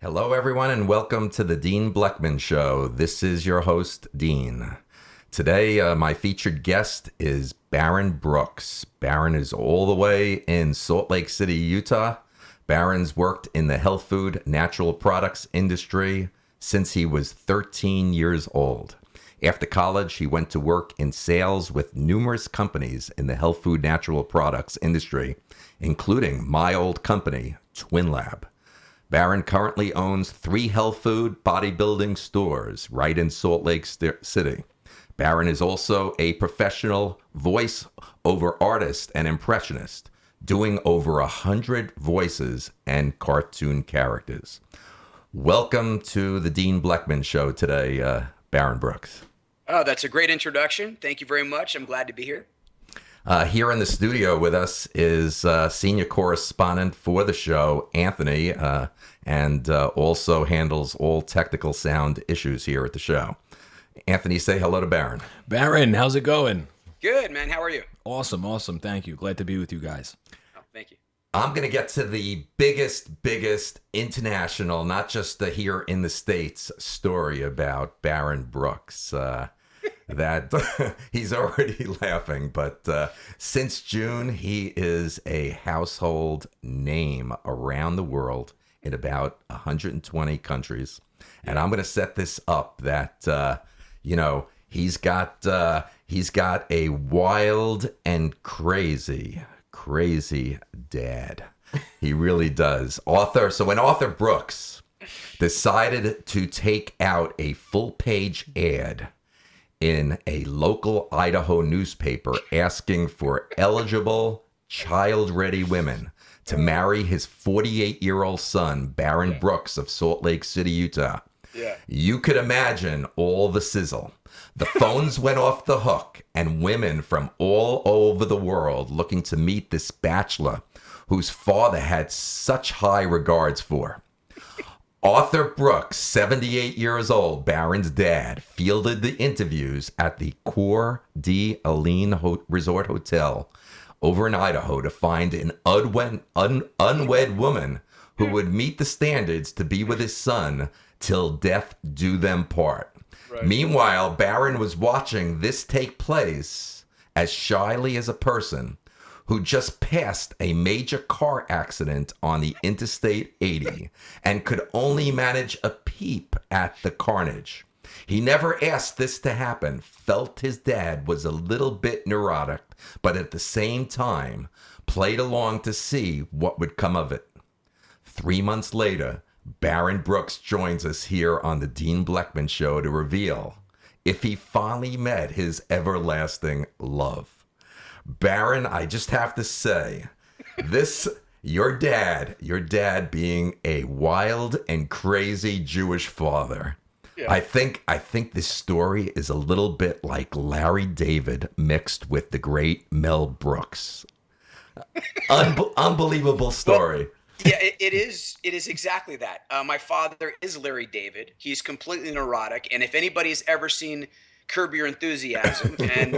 Hello, everyone, and welcome to the Dean Blechman Show. This is your host, Dean. Today, my featured guest is Baron Brooks. Baron is all the way in Salt Lake City, Utah. Baron's worked in the health food, natural products industry since he was 13 years old. After college, he went to work in sales with numerous companies in the health food, natural products industry, including my old company, Twin Lab. Baron currently owns 3 health food bodybuilding stores right in Salt Lake City. Baron is also a professional voice-over artist and impressionist, doing over 100 voices and cartoon characters. Welcome to the Dean Blechman Show today, Baron Brooks. Oh, that's a great introduction. Thank you very much. I'm glad to be here. Here in the studio with us is senior correspondent for the show, Anthony, and also handles all technical sound issues here at the show. Anthony, say hello to Baron. Baron, how's it going? Good, man. How are you? Awesome. Thank you. Glad to be with you guys. Oh, thank you. I'm going to get to the biggest international, not just the here in the States, story about Baron Brooks. That he's already laughing, but since June, he is a household name around the world in about 120 countries. And I'm going to set this up that, he's got a wild and crazy dad. He really does. So when Arthur Brooks decided to take out a full-page ad in a local Idaho newspaper asking for eligible, child-ready women to marry his 48-year-old son, Baron Brooks of Salt Lake City, Utah. Yeah. You could imagine all the sizzle. The phones went off the hook, and women from all over the world looking to meet this bachelor whose father had such high regards for. Arthur Brooks, 78 years old, Baron's dad, fielded the interviews at the Coeur d'Alene Resort Hotel over in Idaho to find an unwed woman who would meet the standards to be with his son till death do them part. Right. Meanwhile, Baron was watching this take place as shyly as a person who just passed a major car accident on the Interstate 80 and could only manage a peep at the carnage. He never asked this to happen, felt his dad was a little bit neurotic, but at the same time, played along to see what would come of it. 3 months later, Baron Brooks joins us here on the Dean Blechman Show to reveal if he finally met his everlasting love. Baron, I just have to say, your dad being a wild and crazy Jewish father. Yeah. I think this story is a little bit like Larry David mixed with the great Mel Brooks. Unbelievable story. Well, yeah, it is exactly that. My father is Larry David. He's completely neurotic, and if anybody's ever seen Curb Your Enthusiasm, and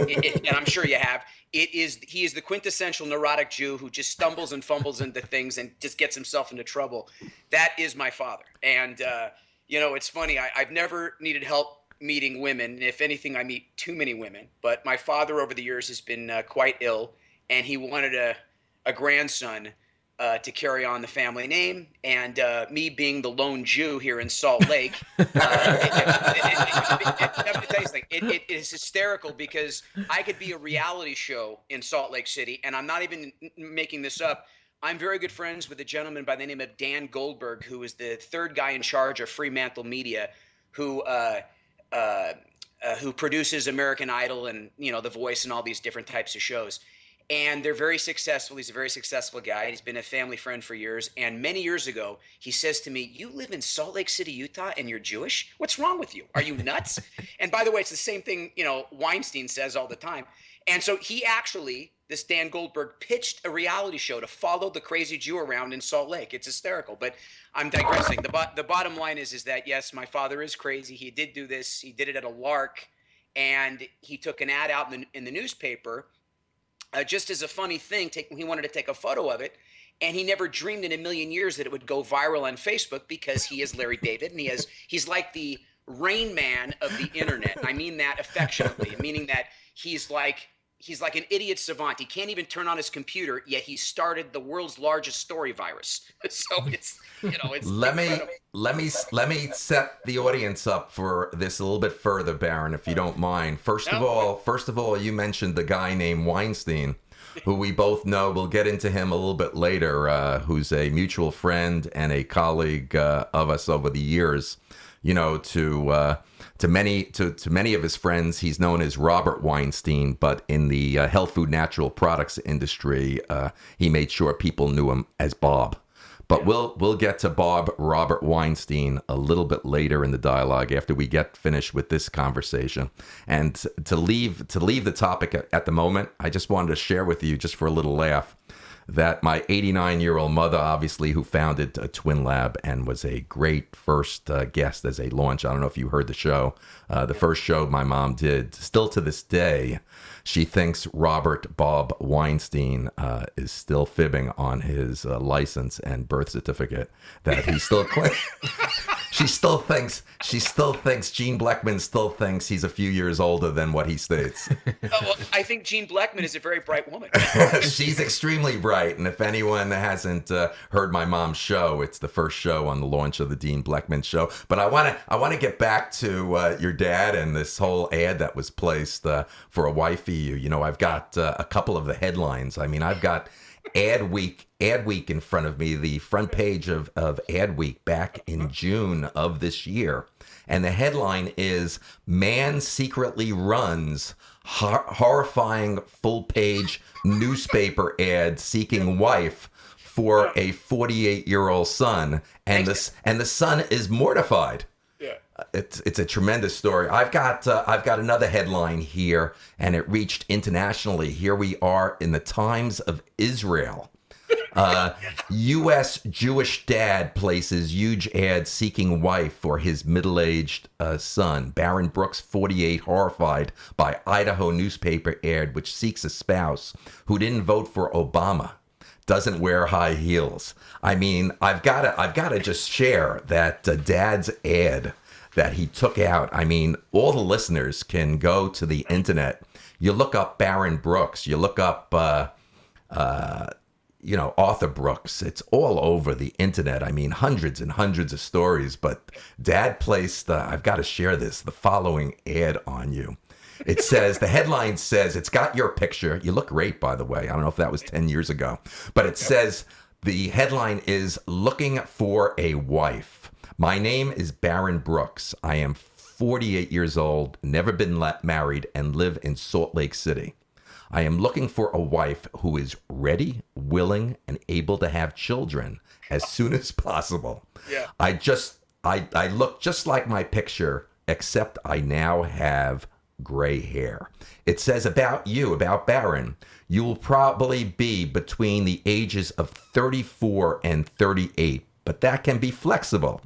I'm sure you have, he is the quintessential neurotic Jew who just stumbles and fumbles into things and just gets himself into trouble. That is my father. And, it's funny. I've never needed help meeting women. If anything, I meet too many women. But my father over the years has been quite ill, and he wanted a grandson to carry on the family name, and me being the lone Jew here in Salt Lake, let me tell you something. It is hysterical because I could be a reality show in Salt Lake City, and I'm not even making this up. I'm very good friends with a gentleman by the name of Dan Goldberg, who is the third guy in charge of Fremantle Media, who produces American Idol and The Voice and all these different types of shows. And they're very successful. He's a very successful guy. He's been a family friend for years. And many years ago, he says to me, "You live in Salt Lake City, Utah, and you're Jewish? What's wrong with you? Are you nuts?" And by the way, it's the same thing, Weinstein says all the time. And so he actually, this Dan Goldberg, pitched a reality show to follow the crazy Jew around in Salt Lake. It's hysterical, but I'm digressing. The bottom line is that, yes, my father is crazy. He did do this. He did it at a lark, and he took an ad out in the newspaper just as a funny thing. He wanted to take a photo of it, And he never dreamed in a million years that it would go viral on Facebook because he is Larry David, and he's like the Rain Man of the internet. And I mean that affectionately, meaning that he's like an idiot savant. He can't even turn on his computer, yet he started the world's largest story virus. So it's Let incredible. me set the audience up for this a little bit further, Baron, if you don't mind. First of all, you mentioned the guy named Weinstein, who we both know. We'll get into him a little bit later. Who's a mutual friend and a colleague of us over the years. You know, to many of his friends, he's known as Robert Weinstein, but in the health food natural products industry, he made sure people knew him as Bob. But we'll get to Bob Robert Weinstein a little bit later in the dialogue after we get finished with this conversation. And to leave the topic at the moment, I just wanted to share with you, just for a little laugh, that my 89-year-old mother, obviously, who founded a Twin Lab and was a great first guest as a launch. I don't know if you heard the show. The first show my mom did. Still to this day, she thinks Robert Bob Weinstein is still fibbing on his license and birth certificate, that he still claims. She still thinks Gene Blechman still thinks he's a few years older than what he states. Well, I think Gene Blechman is a very bright woman. She's extremely bright, and if anyone hasn't heard my mom's show, it's the first show on the launch of the Dean Blechman show. But I want to get back to your dad and this whole ad that was placed for a wifey. You know, I've got a couple of the headlines. I mean, I've got Ad Week in front of me, the front page of Ad Week back in June of this year. And the headline is, "Man Secretly Runs Horrifying Full-Page Newspaper Ad Seeking Wife for a 48-year-old son." And the son is mortified. It's a tremendous story. I've got another headline here, and it reached internationally. Here we are in the Times of Israel. U.S. Jewish dad places huge ad seeking wife for his middle-aged son. Baron Brooks, 48, horrified by Idaho newspaper ad which seeks a spouse who didn't vote for Obama, doesn't wear high heels. I mean, I've got to just share that dad's ad that he took out. I mean, all the listeners can go to the internet. You look up Baron Brooks. You look up, Arthur Brooks. It's all over the internet. I mean, hundreds and hundreds of stories. But Dad placed, I've got to share this, the following ad on you. It says, the headline says, it's got your picture. You look great, by the way. I don't know if that was 10 years ago. But it says, the headline is, "Looking for a Wife. My name is Baron Brooks. I am 48 years old, never been married, and live in Salt Lake City. I am looking for a wife who is ready, willing, and able to have children as soon as possible. Yeah. I look just like my picture, except I now have gray hair." It says about you, about Baron, you will probably be between the ages of 34 and 38, but that can be flexible.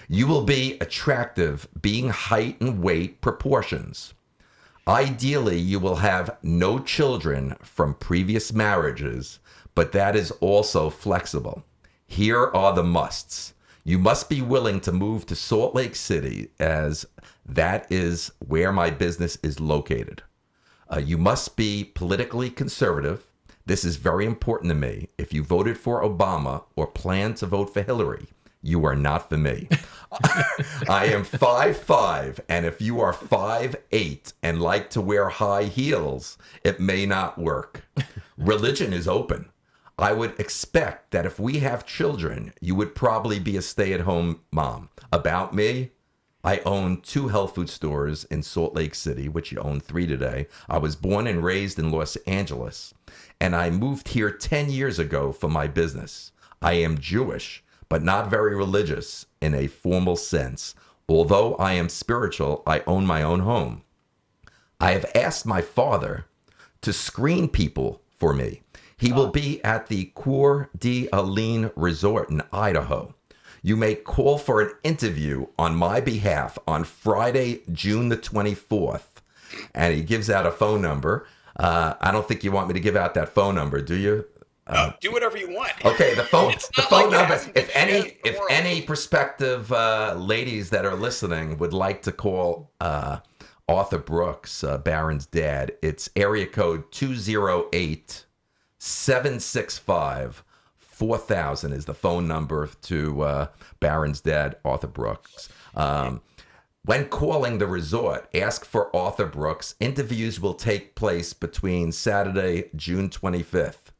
You will be attractive, being height and weight proportions. Ideally, you will have no children from previous marriages, but that is also flexible. Here are the musts. You must be willing to move to Salt Lake City, as that is where my business is located. You must be politically conservative. This is very important to me. If you voted for Obama or plan to vote for Hillary, you are not for me. I am 5'5", and if you are 5'8" and like to wear high heels, it may not work. Religion is open. I would expect that if we have children, you would probably be a stay-at-home mom. About me, I own 2 health food stores in Salt Lake City, which you own 3 today. I was born and raised in Los Angeles, and I moved here 10 years ago for my business. I am Jewish, but not very religious in a formal sense. Although I am spiritual, I own my own home. I have asked my father to screen people for me. He will be at the Coeur d'Alene Resort in Idaho. You may call for an interview on my behalf on Friday, June the 24th. And he gives out a phone number. I don't think you want me to give out that phone number, do you? Do whatever you want. Okay, the phone It's the not phone like it number. hasn't been shared in the If world. any prospective ladies that are listening would like to call Arthur Brooks, Barron's dad, it's area code 208-765-4000 is the phone number to Barron's dad, Arthur Brooks. When calling the resort, ask for Arthur Brooks. Interviews will take place between Saturday, June 25th.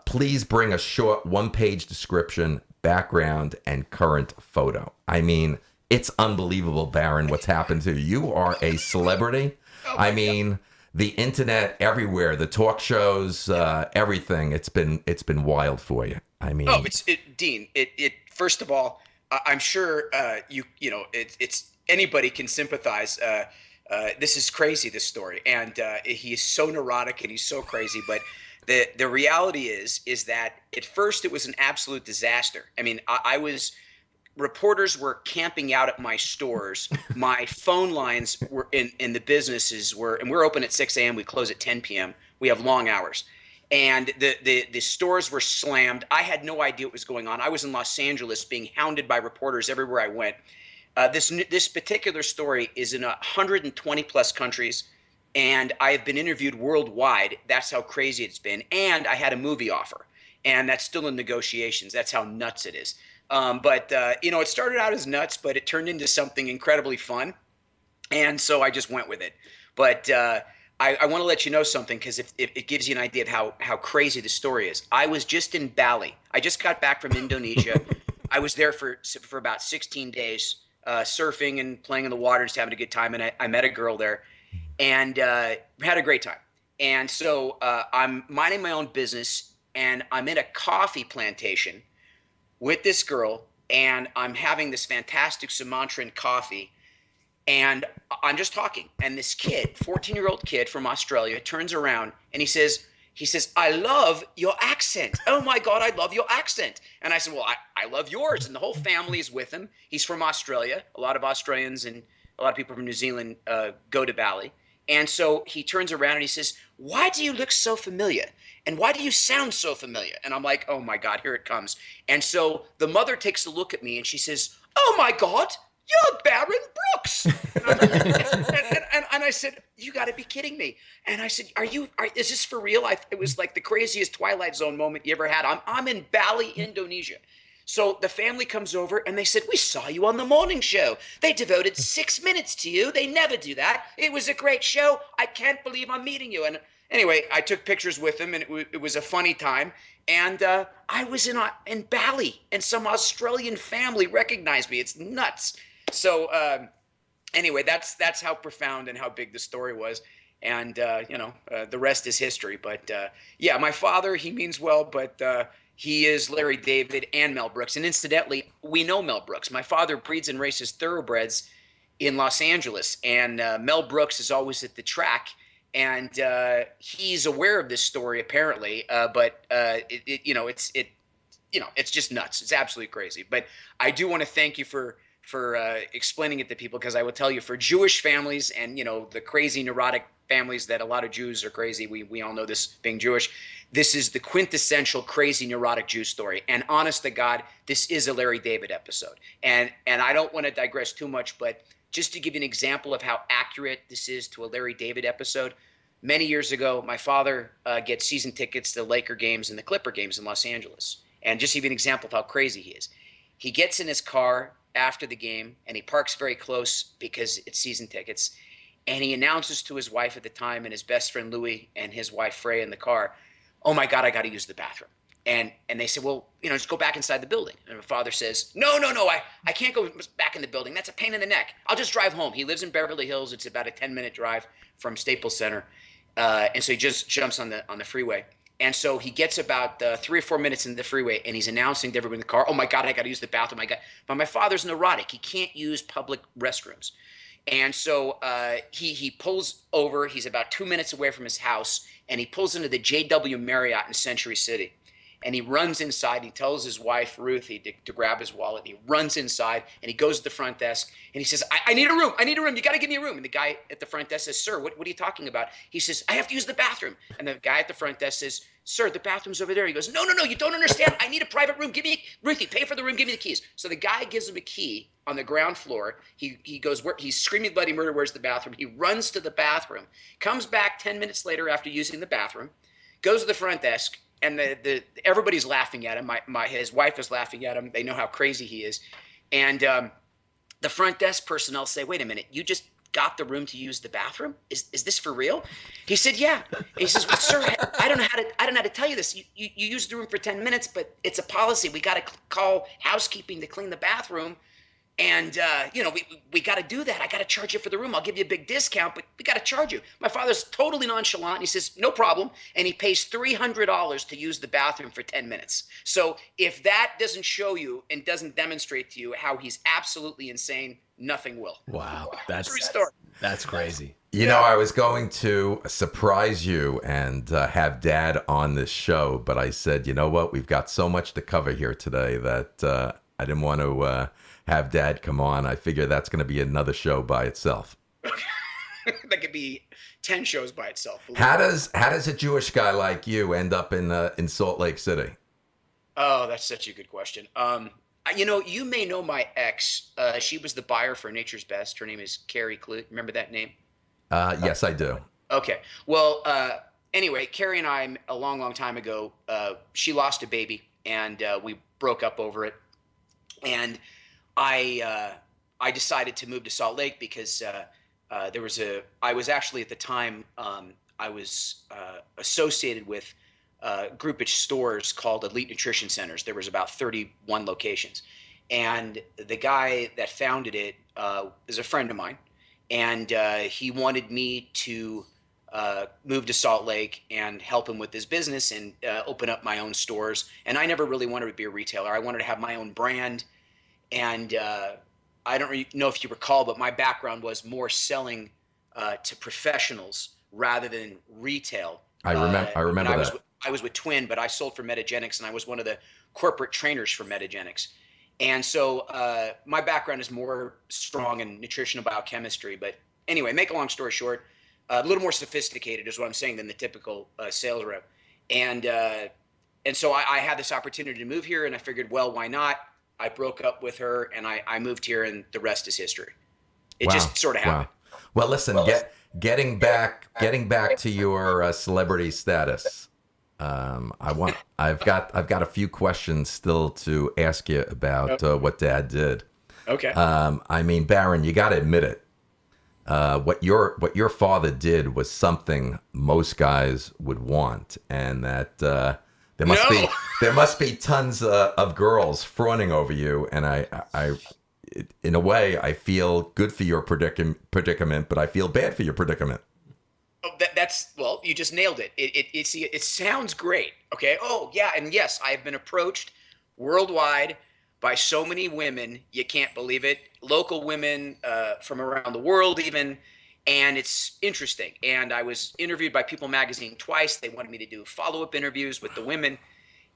Please bring a short one-page description, background, and current photo. I mean, it's unbelievable, Barron, what's happened to you. You are a celebrity. I mean, the internet everywhere, the talk shows, everything. It's been wild for you. I mean, Dean. It first of all, I'm sure it's anybody can sympathize. This is crazy, this story, and he is so neurotic and he's so crazy. But the reality is that at first it was an absolute disaster. I mean, reporters were camping out at my stores. My phone lines were in the businesses were, and we're open at 6 a.m. We close at 10 p.m. We have long hours. And the stores were slammed. I had no idea what was going on. I was in Los Angeles being hounded by reporters everywhere I went. This particular story is in 120 plus countries, and I have been interviewed worldwide. That's how crazy it's been. And I had a movie offer, and that's still in negotiations. That's how nuts it is. But it started out as nuts, but it turned into something incredibly fun. And so I just went with it. But I want to let you know something, because if it gives you an idea of how crazy the story is. I was just in Bali. I just got back from Indonesia. I was there for about 16 days, surfing and playing in the water, just having a good time. And I met a girl there, and had a great time. And so I'm minding my own business, and I'm in a coffee plantation with this girl, and I'm having this fantastic Sumatran coffee. And I'm just talking, and this kid, 14-year-old kid from Australia, turns around and he says, "I love your accent. Oh my God, I love your accent." And I said, "Well, I love yours." And the whole family is with him. He's from Australia. A lot of Australians and a lot of people from New Zealand go to Bali. And so he turns around and he says, "Why do you look so familiar? And why do you sound so familiar?" And I'm like, "Oh my God, here it comes." And so the mother takes a look at me and she says, "Oh my God, you're Barron Brooks." And I said, "You got to be kidding me." And I said, is this for real? It was like the craziest Twilight Zone moment you ever had. I'm in Bali, Indonesia. So the family comes over and they said, "We saw you on the morning show. They devoted 6 minutes to you. They never do that. It was a great show. I can't believe I'm meeting you." And anyway, I took pictures with him, and it was a funny time. And I was in Bali, and some Australian family recognized me. It's nuts. So anyway, that's how profound and how big the story was. And the rest is history. But yeah, my father, he means well, but he is Larry David and Mel Brooks. And incidentally, we know Mel Brooks. My father breeds and races thoroughbreds in Los Angeles, and Mel Brooks is always at the track. And he's aware of this story apparently, but it's just nuts. It's absolutely crazy. But I do want to thank you for explaining it to people, because I will tell you, for Jewish families and the crazy neurotic families that a lot of Jews are crazy. We all know this, being Jewish. This is the quintessential crazy neurotic Jew story. And honest to God, this is a Larry David episode. And I don't want to digress too much, but just to give you an example of how accurate this is to a Larry David episode, many years ago, my father gets season tickets to the Laker games and the Clipper games in Los Angeles. And just to give you an example of how crazy he is, he gets in his car after the game, and he parks very close because it's season tickets. And he announces to his wife at the time, and his best friend Louie and his wife Freya in the car, "Oh my God, I got to use the bathroom." And they say, "Well, just go back inside the building." And my father says, No, I can't go back in the building. That's a pain in the neck. I'll just drive home. He lives in Beverly Hills. It's about a 10-minute drive from Staples Center. And so he just jumps on the freeway. And so he gets about 3 or 4 minutes into the freeway, and he's announcing to everyone in the car, "Oh my God, I got to use the bathroom. But my father's neurotic. He can't use public restrooms. And so he pulls over. He's about 2 minutes away from his house, and he pulls into the JW Marriott in Century City. And he runs inside. He tells his wife, Ruthie, to grab his wallet. He runs inside, and he goes to the front desk, and he says, I need a room. I need a room. You got to give me a room." And the guy at the front desk says, "Sir, what are you talking about?" He says, "I have to use the bathroom." And the guy at the front desk says, sir, the bathroom's over there. He goes, no, no, no, you don't understand. I need a private room. Ruthie, pay for the room. Give me the keys. So the guy gives him a key on the ground floor. He goes, he's screaming bloody murder. Where's the bathroom? He runs to the bathroom, comes back 10 minutes later after using the bathroom, goes to the front desk, and everybody's laughing at him. His wife is laughing at him. They know how crazy he is. And the front desk personnel say, wait a minute, you just got the room to use the bathroom? Is this for real? He said, yeah. And he says, well, sir, I don't know how to tell you this. You used the room for 10 minutes, but it's a policy. We got to call housekeeping to clean the bathroom. And, we got to do that. I got to charge you for the room. I'll give you a big discount, but we got to charge you. My father's totally nonchalant. He says, no problem. And he pays $300 to use the bathroom for 10 minutes. So if that doesn't show you and doesn't demonstrate to you how he's absolutely insane, nothing will. Wow. That's crazy. You know, I was going to surprise you and have Dad on this show, but I said, you know what? We've got so much to cover here today that I didn't want to have Dad come on. I figure that's going to be another show by itself. That could be 10 shows by itself. How does a Jewish guy like you end up in Salt Lake City? Oh, that's such a good question. You may know my ex. She was the buyer for Nature's Best. Her name is Carrie Clute. Remember that name? Yes, I do. Okay. Well, anyway, Carrie and I, a long, long time ago, she lost a baby, and we broke up over it. And I decided to move to Salt Lake because I was actually at the time, I was associated with a group of stores called Elite Nutrition Centers. There was about 31 locations. And the guy that founded it is a friend of mine. And he wanted me to move to Salt Lake and help him with his business and open up my own stores. And I never really wanted to be a retailer. I wanted to have my own brand. And I don't really know if you recall, but my background was more selling to professionals rather than retail. I remember that. I was with Twin, but I sold for Metagenics, and I was one of the corporate trainers for Metagenics. And so my background is more strong in nutritional biochemistry. But anyway, make a long story short, a little more sophisticated is what I'm saying than the typical sales rep. And so I had this opportunity to move here, and I figured, well, why not? I broke up with her, and I moved here, and the rest is history. It just sort of happened. Wow. Well, listen, getting back to your celebrity status. I've got a few questions still to ask you about what Dad did. Okay. I mean, Baron, you got to admit it. What your father did was something most guys would want, and that there must be tons of girls fawning over you. And I in a way, I feel good for your predicament, but I feel bad for your predicament. Oh, well, you just nailed it. It sounds great. Okay. Oh yeah. And yes, I've been approached worldwide by so many women. You can't believe it. Local women from around the world even. And it's interesting. And I was interviewed by People Magazine twice. They wanted me to do follow-up interviews with the women.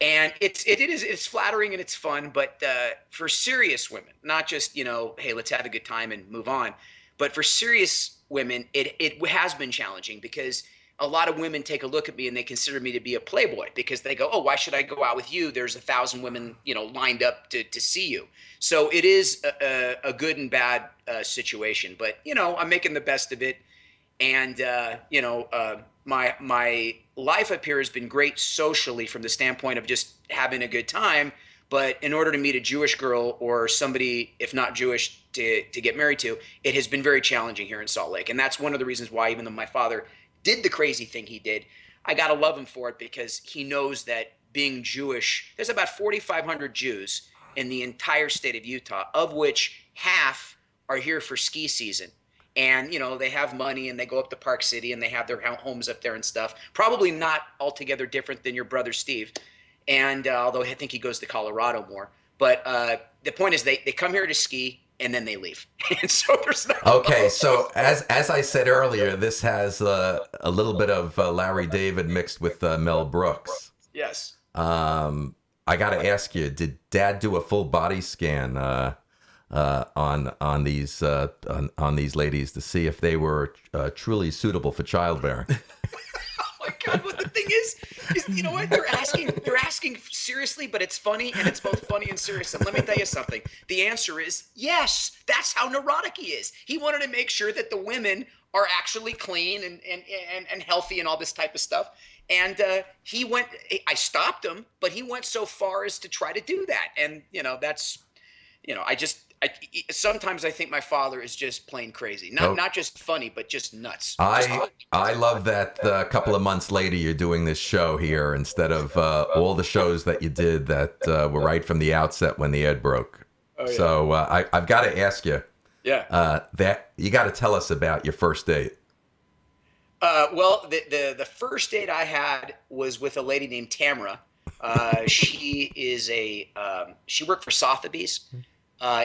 And it's flattering and it's fun, but for serious women, not just, hey, let's have a good time and move on. But for serious women, it has been challenging because a lot of women take a look at me and they consider me to be a playboy because they go, oh, why should I go out with you? There's 1,000 women, lined up to see you. So it is a good and bad situation, but I'm making the best of it. And, my life up here has been great socially from the standpoint of just having a good time. But in order to meet a Jewish girl or somebody, if not Jewish, to get married to, it has been very challenging here in Salt Lake. And that's one of the reasons why, even though my father did the crazy thing he did, I got to love him for it because he knows that being Jewish, there's about 4,500 Jews in the entire state of Utah, of which half are here for ski season. And, they have money and they go up to Park City and they have their homes up there and stuff. Probably not altogether different than your brother Steve. And although I think he goes to Colorado more. But the point is they come here to ski and then they leave. And so there's no. Okay, so as I said earlier, this has a little bit of Larry David mixed with Mel Brooks. Yes. I got to ask you, did Dad do a full body scan on these ladies to see if they were truly suitable for childbearing? Oh my God, what the thing is you know what? You're asking seriously, but it's funny, and it's both funny and serious. And let me tell you something. The answer is yes. That's how neurotic he is. He wanted to make sure that the women are actually clean and healthy and all this type of stuff. And he went. I stopped him, but he went so far as to try to do that. And that's sometimes I think my father is just plain crazy. Not just funny, but just nuts. I love that a couple of months later you're doing this show here instead of all the shows that you did that were right from the outset when the ad broke. Oh, yeah. So I've got to ask you. Yeah. That you got to tell us about your first date. Well, the first date I had was with a lady named Tamara. She worked for Sotheby's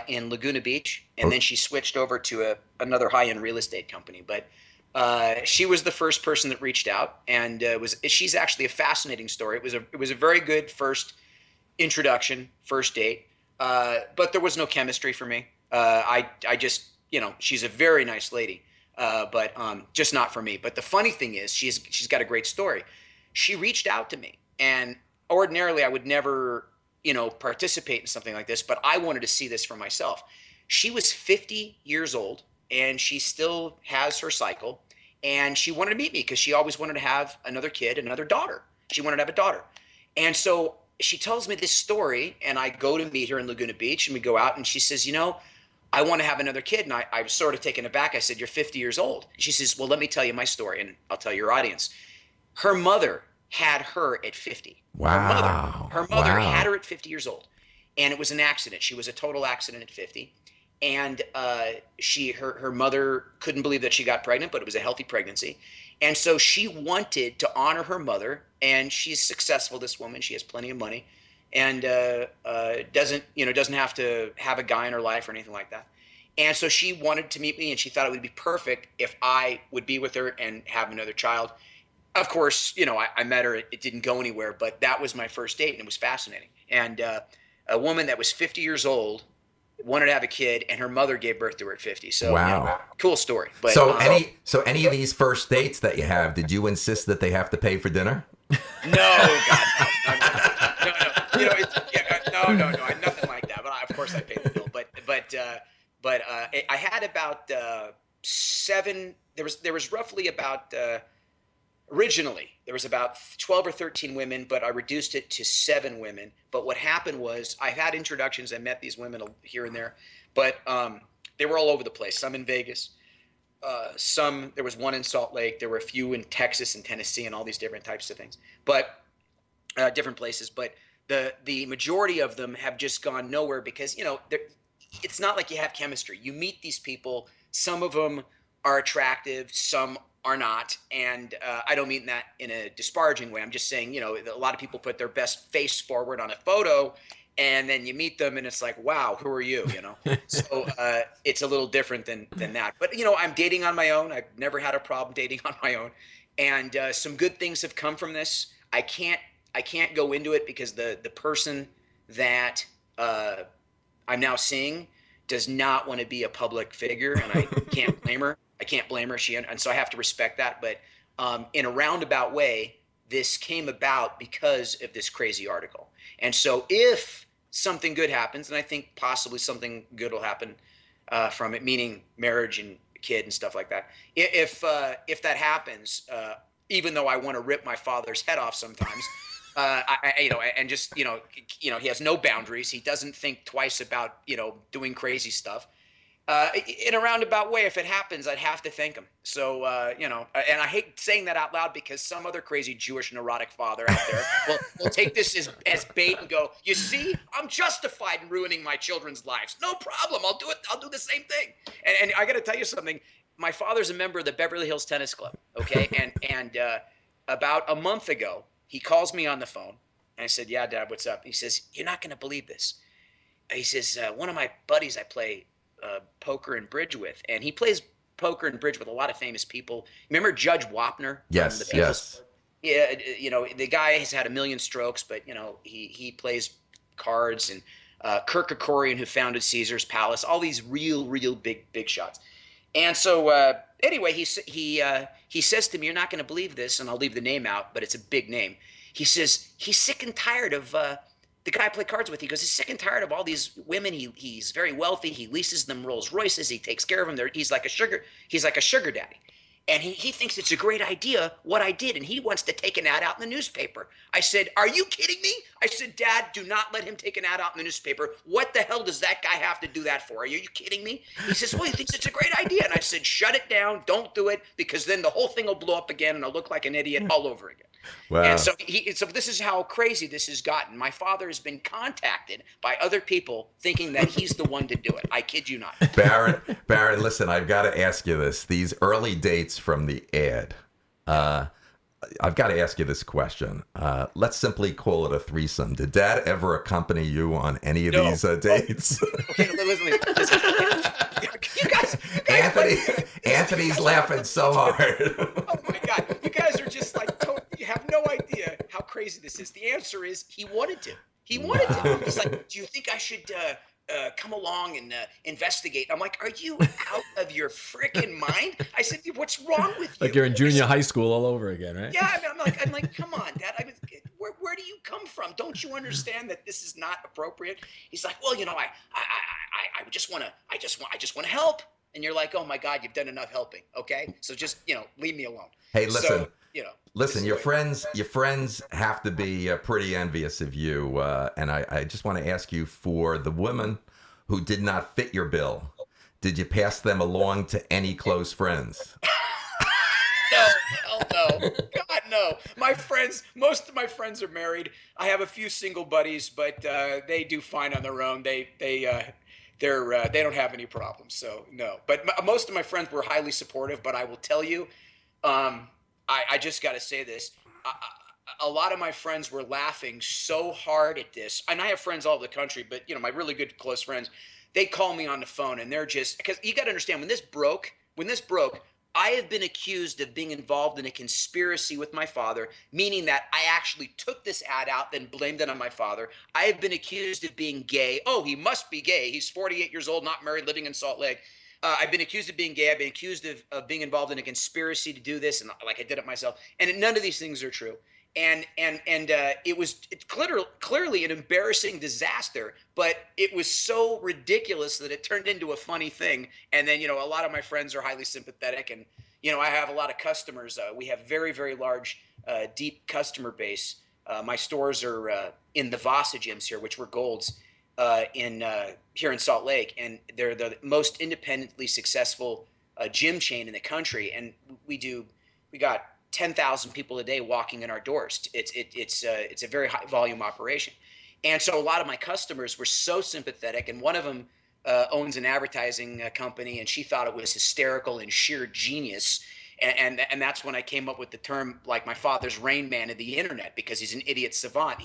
in Laguna Beach, and then she switched over to another high-end real estate company. But she was the first person that reached out, and she's actually a fascinating story. It was a very good first introduction, first date, but there was no chemistry for me. I just she's a very nice lady, but just not for me. But the funny thing is, she's got a great story. She reached out to me, and ordinarily I would never participate in something like this, but I wanted to see this for myself. She was 50 years old, and she still has her cycle, and she wanted to meet me because she always wanted to have another kid, another daughter. She wanted to have a daughter. And so she tells me this story, and I go to meet her in Laguna Beach, and we go out, and she says, I want to have another kid. And I was sort of taken aback. I said, you're 50 years old. And she says, well, let me tell you my story, and I'll tell your audience. Her mother had her at 50. Wow. Her mother had her at 50 years old, and it was an accident. She was a total accident at 50. And her mother couldn't believe that she got pregnant, but it was a healthy pregnancy. And so she wanted to honor her mother, and she's successful, this woman. She has plenty of money, and doesn't have to have a guy in her life or anything like that. And so she wanted to meet me, and she thought it would be perfect if I would be with her and have another child. Of course, I met her. It didn't go anywhere, but that was my first date, and it was fascinating. And a woman that was 50 years old wanted to have a kid, and her mother gave birth to her at 50. So, wow, cool story. But any of these first dates that you have, did you insist that they have to pay for dinner? No, God, no. No. Nothing like that. But of course, I paid the bill. But I had about 7. There was roughly about. Originally, there was about 12 or 13 women, but I reduced it to 7 women. But what happened was I've had introductions. I met these women here and there, but they were all over the place. Some in Vegas, there was one in Salt Lake. There were a few in Texas and Tennessee and all these different types of things, but different places. But the majority of them have just gone nowhere because, it's not like you have chemistry. You meet these people. Some of them are attractive. Some are not, and I don't mean that in a disparaging way. I'm just saying, a lot of people put their best face forward on a photo, and then you meet them, and it's like, wow, who are you? So it's a little different than that. But I'm dating on my own. I've never had a problem dating on my own, and some good things have come from this. I can't go into it because the person that I'm now seeing does not want to be a public figure, and I can't blame her. And so I have to respect that. But in a roundabout way, this came about because of this crazy article. And so if something good happens, and I think possibly something good will happen from it, meaning marriage and a kid and stuff like that. If that happens, even though I want to rip my father's head off sometimes, and just, he has no boundaries. He doesn't think twice about, doing crazy stuff. In a roundabout way, if it happens, I'd have to thank him. So, and I hate saying that out loud because some other crazy Jewish neurotic father out there will take this as bait and go, you see, I'm justified in ruining my children's lives. No problem. I'll do it. I'll do the same thing. And I got to tell you something. My father's a member of the Beverly Hills Tennis Club. Okay. And about a month ago, he calls me on the phone and I said, yeah, Dad, what's up? He says, you're not going to believe this. He says, one of my buddies I play poker and bridge with, and he plays poker and bridge with a lot of famous people. Remember Judge Wapner? Yes. Yeah, the guy has had a million strokes, but he plays cards, and Kirk Kerkorian, who founded Caesar's Palace, all these real big shots. And so anyway, he says to me, "You're not going to believe this," and I'll leave the name out, but it's a big name. He says he's sick and tired of the guy I play cards with. He goes, he's sick and tired of all these women. He's very wealthy. He leases them Rolls Royces. He takes care of them. He's like a sugar daddy. And he thinks it's a great idea what I did, and he wants to take an ad out in the newspaper. I said, "Are you kidding me?" I said, "Dad, do not let him take an ad out in the newspaper. What the hell does that guy have to do that for? Are you kidding me?" He says, "Well, he thinks it's a great idea." And I said, "Shut it down. Don't do it, because then the whole thing will blow up again, and I'll look like an idiot all over again." Wow. And so this is how crazy this has gotten. My father has been contacted by other people thinking that he's the one to do it. I kid you not. Baron, listen, I've got to ask you this. These early dates from the ad, I've got to ask you this question. Let's simply call it a threesome. Did Dad ever accompany you on any of these dates? Okay, listen. You guys, Anthony's laughing so hard. oh my God, you guys are just like, you have no idea how crazy this is. The answer is he wanted to. He wanted to. He's like, "Do you think I should come along and investigate?" I'm like, "Are you out of your freaking mind?" I said, "What's wrong with you?" Like you're in junior high school all over again, right? Yeah, I'm like, "Come on, Dad. Where do you come from? Don't you understand that this is not appropriate?" He's like, "Well, I just want to help." And you're like, "Oh my God, you've done enough helping. Okay, so just leave me alone." Hey, listen. So, Listen, your friends have to be pretty envious of you, and I just want to ask you, for the women who did not fit your bill, did you pass them along to any close friends? No, hell no. God, no. Most of my friends are married. I have a few single buddies, but they do fine on their own. They don't have any problems, so no. But most of my friends were highly supportive. But I will tell you, I just got to say this. A lot of my friends were laughing so hard at this, and I have friends all over the country, but my really good close friends, they call me on the phone, and they're just, because you got to understand, when this broke, I have been accused of being involved in a conspiracy with my father, meaning that I actually took this ad out, then blamed it on my father. I have been accused of being gay. Oh, he must be gay. He's 48 years old, not married, living in Salt Lake. I've been accused of being gay. I've been accused of being involved in a conspiracy to do this, and like I did it myself. And none of these things are true. And it's clearly an embarrassing disaster, but it was so ridiculous that it turned into a funny thing. And then a lot of my friends are highly sympathetic, and I have a lot of customers. We have very, very large, deep customer base. My stores are in the Vasa gyms here, which were Golds. Here in Salt Lake, and they're the most independently successful gym chain in the country, and we got 10,000 people a day walking in our doors. It's a very high volume operation, and so a lot of my customers were so sympathetic, and one of them owns an advertising company, and she thought it was hysterical and sheer genius. And that's when I came up with the term, like, my father's Rain Man of the internet, because he's an idiot savant.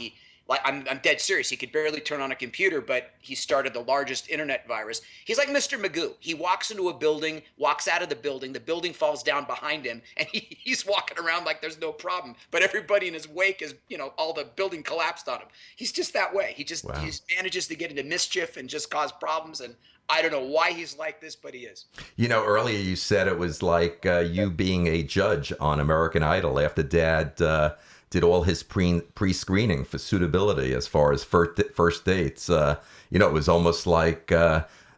I'm dead serious. He could barely turn on a computer, but he started the largest internet virus. He's like Mr. Magoo. He walks into a building, walks out of the building falls down behind him, and he's walking around like there's no problem. But everybody in his wake is, all the building collapsed on him. He's just that way. He just manages to get into mischief and just cause problems. And I don't know why he's like this, but he is. Earlier you said it was like you being a judge on American Idol after Dad did all his pre-screening for suitability as far as first dates. It was almost like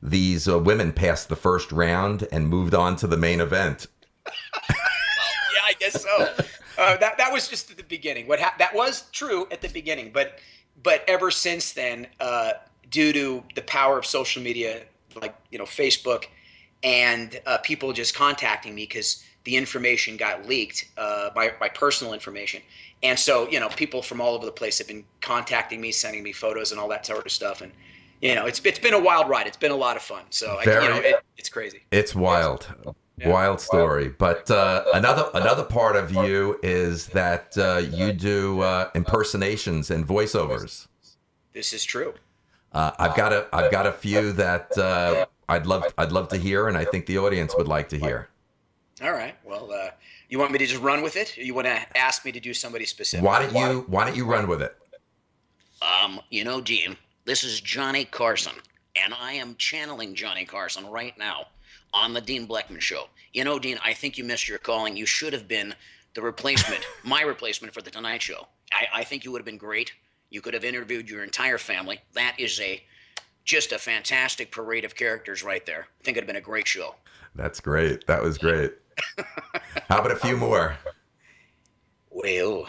these women passed the first round and moved on to the main event. Yeah, I guess so. That was just at the beginning. That was true at the beginning, but ever since then, due to the power of social media, like Facebook, and people just contacting me because the information got leaked, my personal information. And so, people from all over the place have been contacting me, sending me photos and all that sort of stuff. And, it's been a wild ride. It's been a lot of fun. So, it's crazy. It's wild. Yeah. Wild story. But another part of you is that you do impersonations and voiceovers. This is true. I've got a few that I'd love to hear, and I think the audience would like to hear. All right. Well, you want me to just run with it, or you want to ask me to do somebody specific? Why don't you run with it? Gene, this is Johnny Carson. and I am channeling Johnny Carson right now on the Dean Blechman show. You know, Dean, I think you missed your calling. You should have been the replacement, my replacement for the Tonight Show. I think you would have been great. You could have interviewed your entire family. That is just a fantastic parade of characters right there. I think it'd have been a great show. That's great. That was great. How about a few more? Well,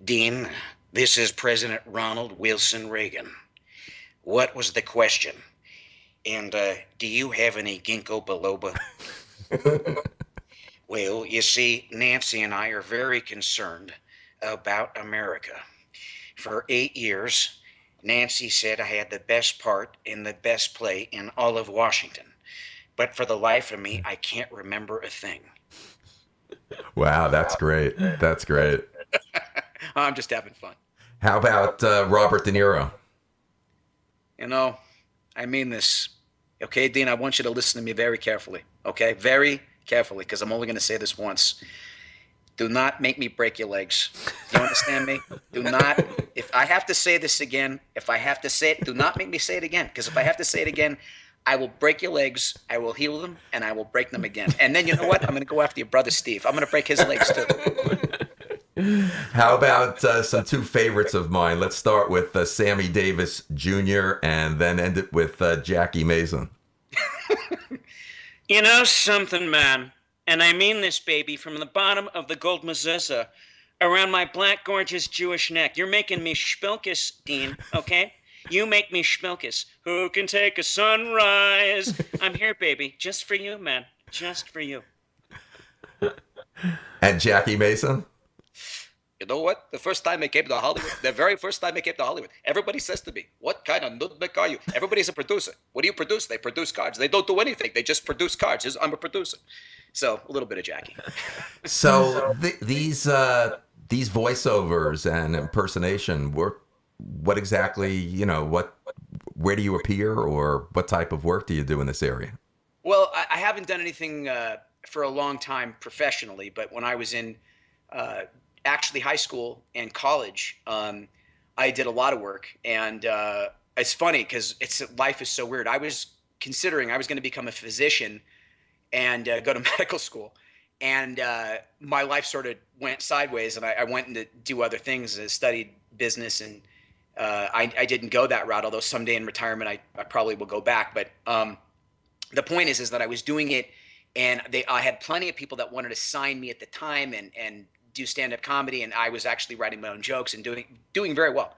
Dean, this is President Ronald Wilson Reagan. What was the question? And do you have any ginkgo biloba? Well, you see, Nancy and I are very concerned about America. For 8 years, Nancy said I had the best part in the best play in all of Washington. But for the life of me, I can't remember a thing. Wow, that's great. That's great. I'm just having fun. How about Robert De Niro? You know, I mean this. Okay, Dean, I want you to listen to me very carefully. Okay, very carefully, because I'm only going to say this once. Do not make me break your legs. Do you understand me? Do not. If I have to say this again, if I have to say it, do not make me say it again. Because if I have to say it again, I will break your legs, I will heal them, and I will break them again. And then you know what? I'm going to go after your brother Steve. I'm going to break his legs too. How about some two favorites of mine? Let's start with Sammy Davis Jr. and then end it with Jackie Mason. You know something, man, and I mean this, baby, from the bottom of the gold mezuzah around my black, gorgeous Jewish neck. You're making me schmilkus, Dean, okay? You make me schmilkus. Who can take a sunrise? I'm here, baby, just for you, man, just for you. And Jackie Mason? You know what? The first time I came to Hollywood, the very first time I came to Hollywood, everybody says to me, what kind of nutmeg are you? Everybody's a producer. What do you produce? They produce cards. They don't do anything. They just produce cards. I'm a producer. So a little bit of Jackie. So these voiceovers and impersonation, what exactly, where do you appear, or what type of work do you do in this area? Well, I haven't done anything for a long time professionally, but when I was in actually high school and college, I did a lot of work. And it's funny because life is so weird. I was considering I was going to become a physician and go to medical school. And my life sort of went sideways, and I went to do other things. I studied business, and I didn't go that route, although someday in retirement I probably will go back. But the point is that I was doing it, and I had plenty of people that wanted to sign me at the time and do stand-up comedy, and I was actually writing my own jokes and doing very well.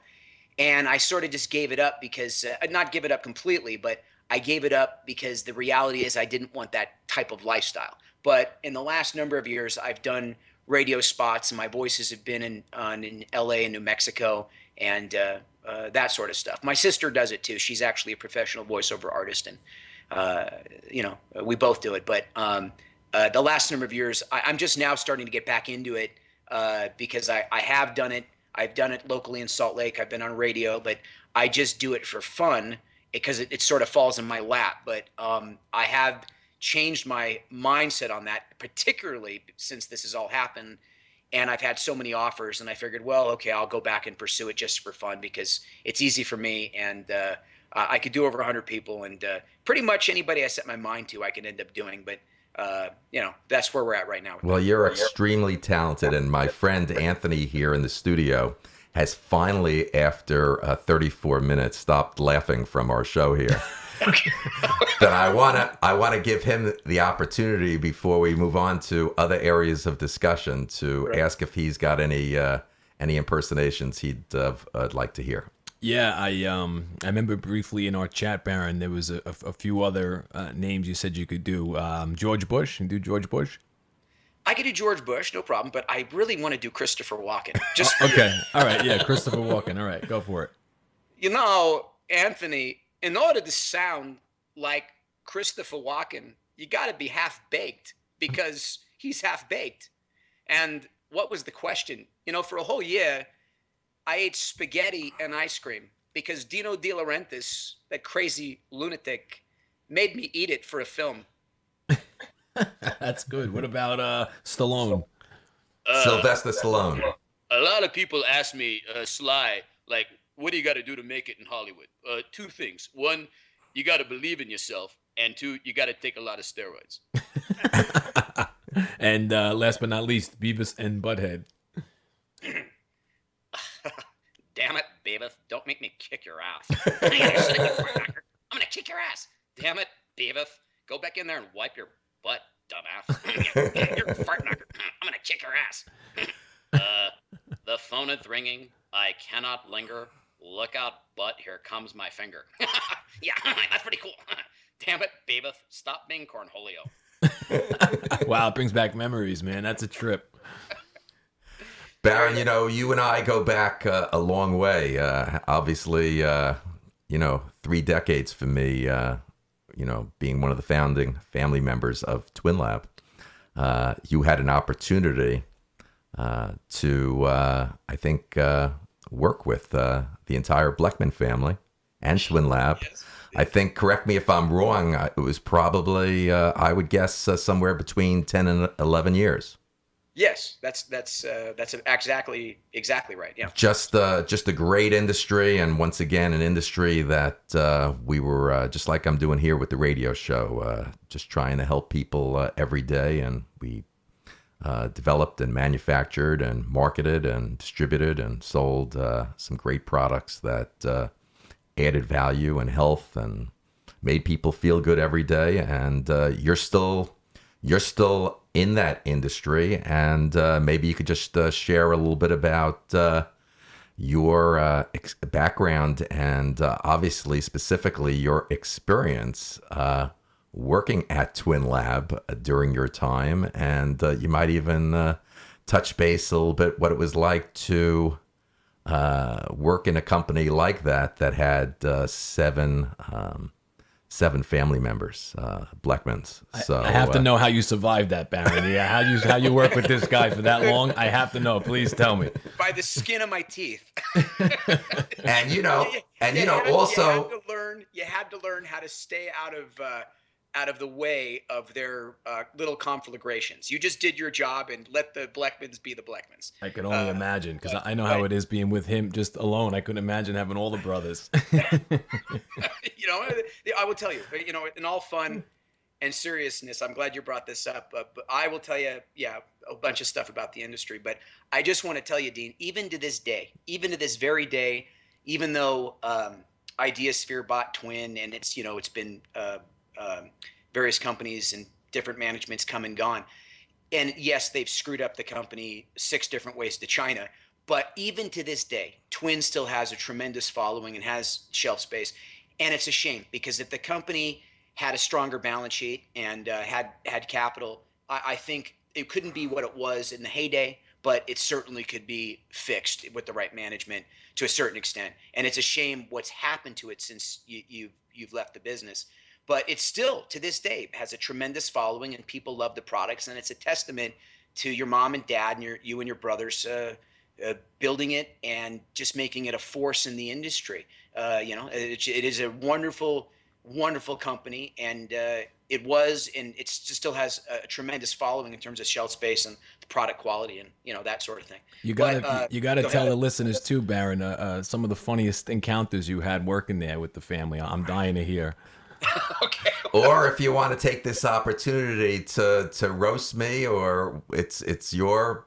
And I sort of just gave it up because not give it up completely, but I gave it up because the reality is I didn't want that type of lifestyle. But in the last number of years, I've done radio spots, and my voices have been in LA and New Mexico and that sort of stuff. My sister does it too. She's actually a professional voiceover artist, and we both do it. But the last number of years, I'm just now starting to get back into it because I have done it. I've done it locally in Salt Lake. I've been on radio, but I just do it for fun because it sort of falls in my lap. But I have changed my mindset on that, particularly since this has all happened. And I've had so many offers, and I figured, well, okay, I'll go back and pursue it just for fun because it's easy for me, and I could do over 100 people, and pretty much anybody I set my mind to, I can end up doing. But that's where we're at right now. Well, you're extremely talented, and my friend Anthony here in the studio has finally, after 34 minutes, stopped laughing from our show here. But I want to give him the opportunity before we move on to other areas of discussion to ask if he's got any impersonations he'd like to hear. Yeah, I remember briefly in our chat, Baron, there was a few other names you said you could do. George Bush, and do George Bush? I could do George Bush, no problem, but I really want to do Christopher Walken. Okay, all right, yeah, Christopher Walken. All right, go for it. You know, Anthony, in order to sound like Christopher Walken, you got to be half-baked because he's half-baked. And what was the question? For a whole year, I ate spaghetti and ice cream because Dino De Laurentiis, that crazy lunatic, made me eat it for a film. That's good. What about Stallone? Sylvester Stallone. A lot of people ask me, Sly, like, what do you got to do to make it in Hollywood? Two things. One, you got to believe in yourself, and 2, you got to take a lot of steroids. And last but not least, Beavis and Butthead. Damn it, Beavis. Don't make me kick your ass. I'm going to kick your ass. Damn it, Beavis. Go back in there and wipe your butt, dumbass. You're a fart knocker. I'm going to kick your ass. The phone is ringing. I cannot linger. Look out, butt. Here comes my finger. Yeah, that's pretty cool. Damn it, Beavis. Stop being cornholio. Wow, it brings back memories, man. That's a trip. Baron, you know, you and I go back a long way. Obviously, 3 decades for me, being one of the founding family members of Twin Lab. You had an opportunity to, I think, work with the entire Blechman family and Twin Lab. Yes. I think, correct me if I'm wrong, it was probably, I would guess, somewhere between 10 and 11 years. Yes, that's exactly right. Yeah. Just a great industry, and once again, an industry that we were just like I'm doing here with the radio show, just trying to help people every day, and we developed and manufactured and marketed and distributed and sold some great products that added value and health and made people feel good every day. And you're still in that industry, and maybe you could just share a little bit about your background and obviously specifically your experience working at Twin Lab during your time, and you might even touch base a little bit what it was like to work in a company like that had seven family members, Blechmans. So I have to know how you survived that, Baron. Yeah, how you work with this guy for that long? I have to know. Please tell me. By the skin of my teeth. and also you had to learn how to stay out of the way of their little conflagrations. You just did your job and let the Blechmans be the Blechmans. I can only imagine, because I know how it is being with him just alone. I couldn't imagine having all the brothers. I will tell you, in all fun and seriousness, I'm glad you brought this up. But I will tell you, a bunch of stuff about the industry. But I just want to tell you, Dean, even to this very day, even though Ideasphere bought Twin, and it's been various companies and different managements come and gone. And yes, they've screwed up the company 6 different ways to China. But even to this day, Twin still has a tremendous following and has shelf space. And it's a shame, because if the company had a stronger balance sheet and had capital, I think it couldn't be what it was in the heyday, but it certainly could be fixed with the right management to a certain extent. And it's a shame what's happened to it since you've left the business. But it still, to this day, has a tremendous following, and people love the products. And it's a testament to your mom and dad and you and your brothers building it and just making it a force in the industry. It is a wonderful, wonderful company, and it was, and it still has a tremendous following in terms of shelf space and the product quality and that sort of thing. You gotta tell the listeners too, Baron, some of the funniest encounters you had working there with the family. I'm dying to hear. Okay. Or if you want to take this opportunity to roast me, or it's your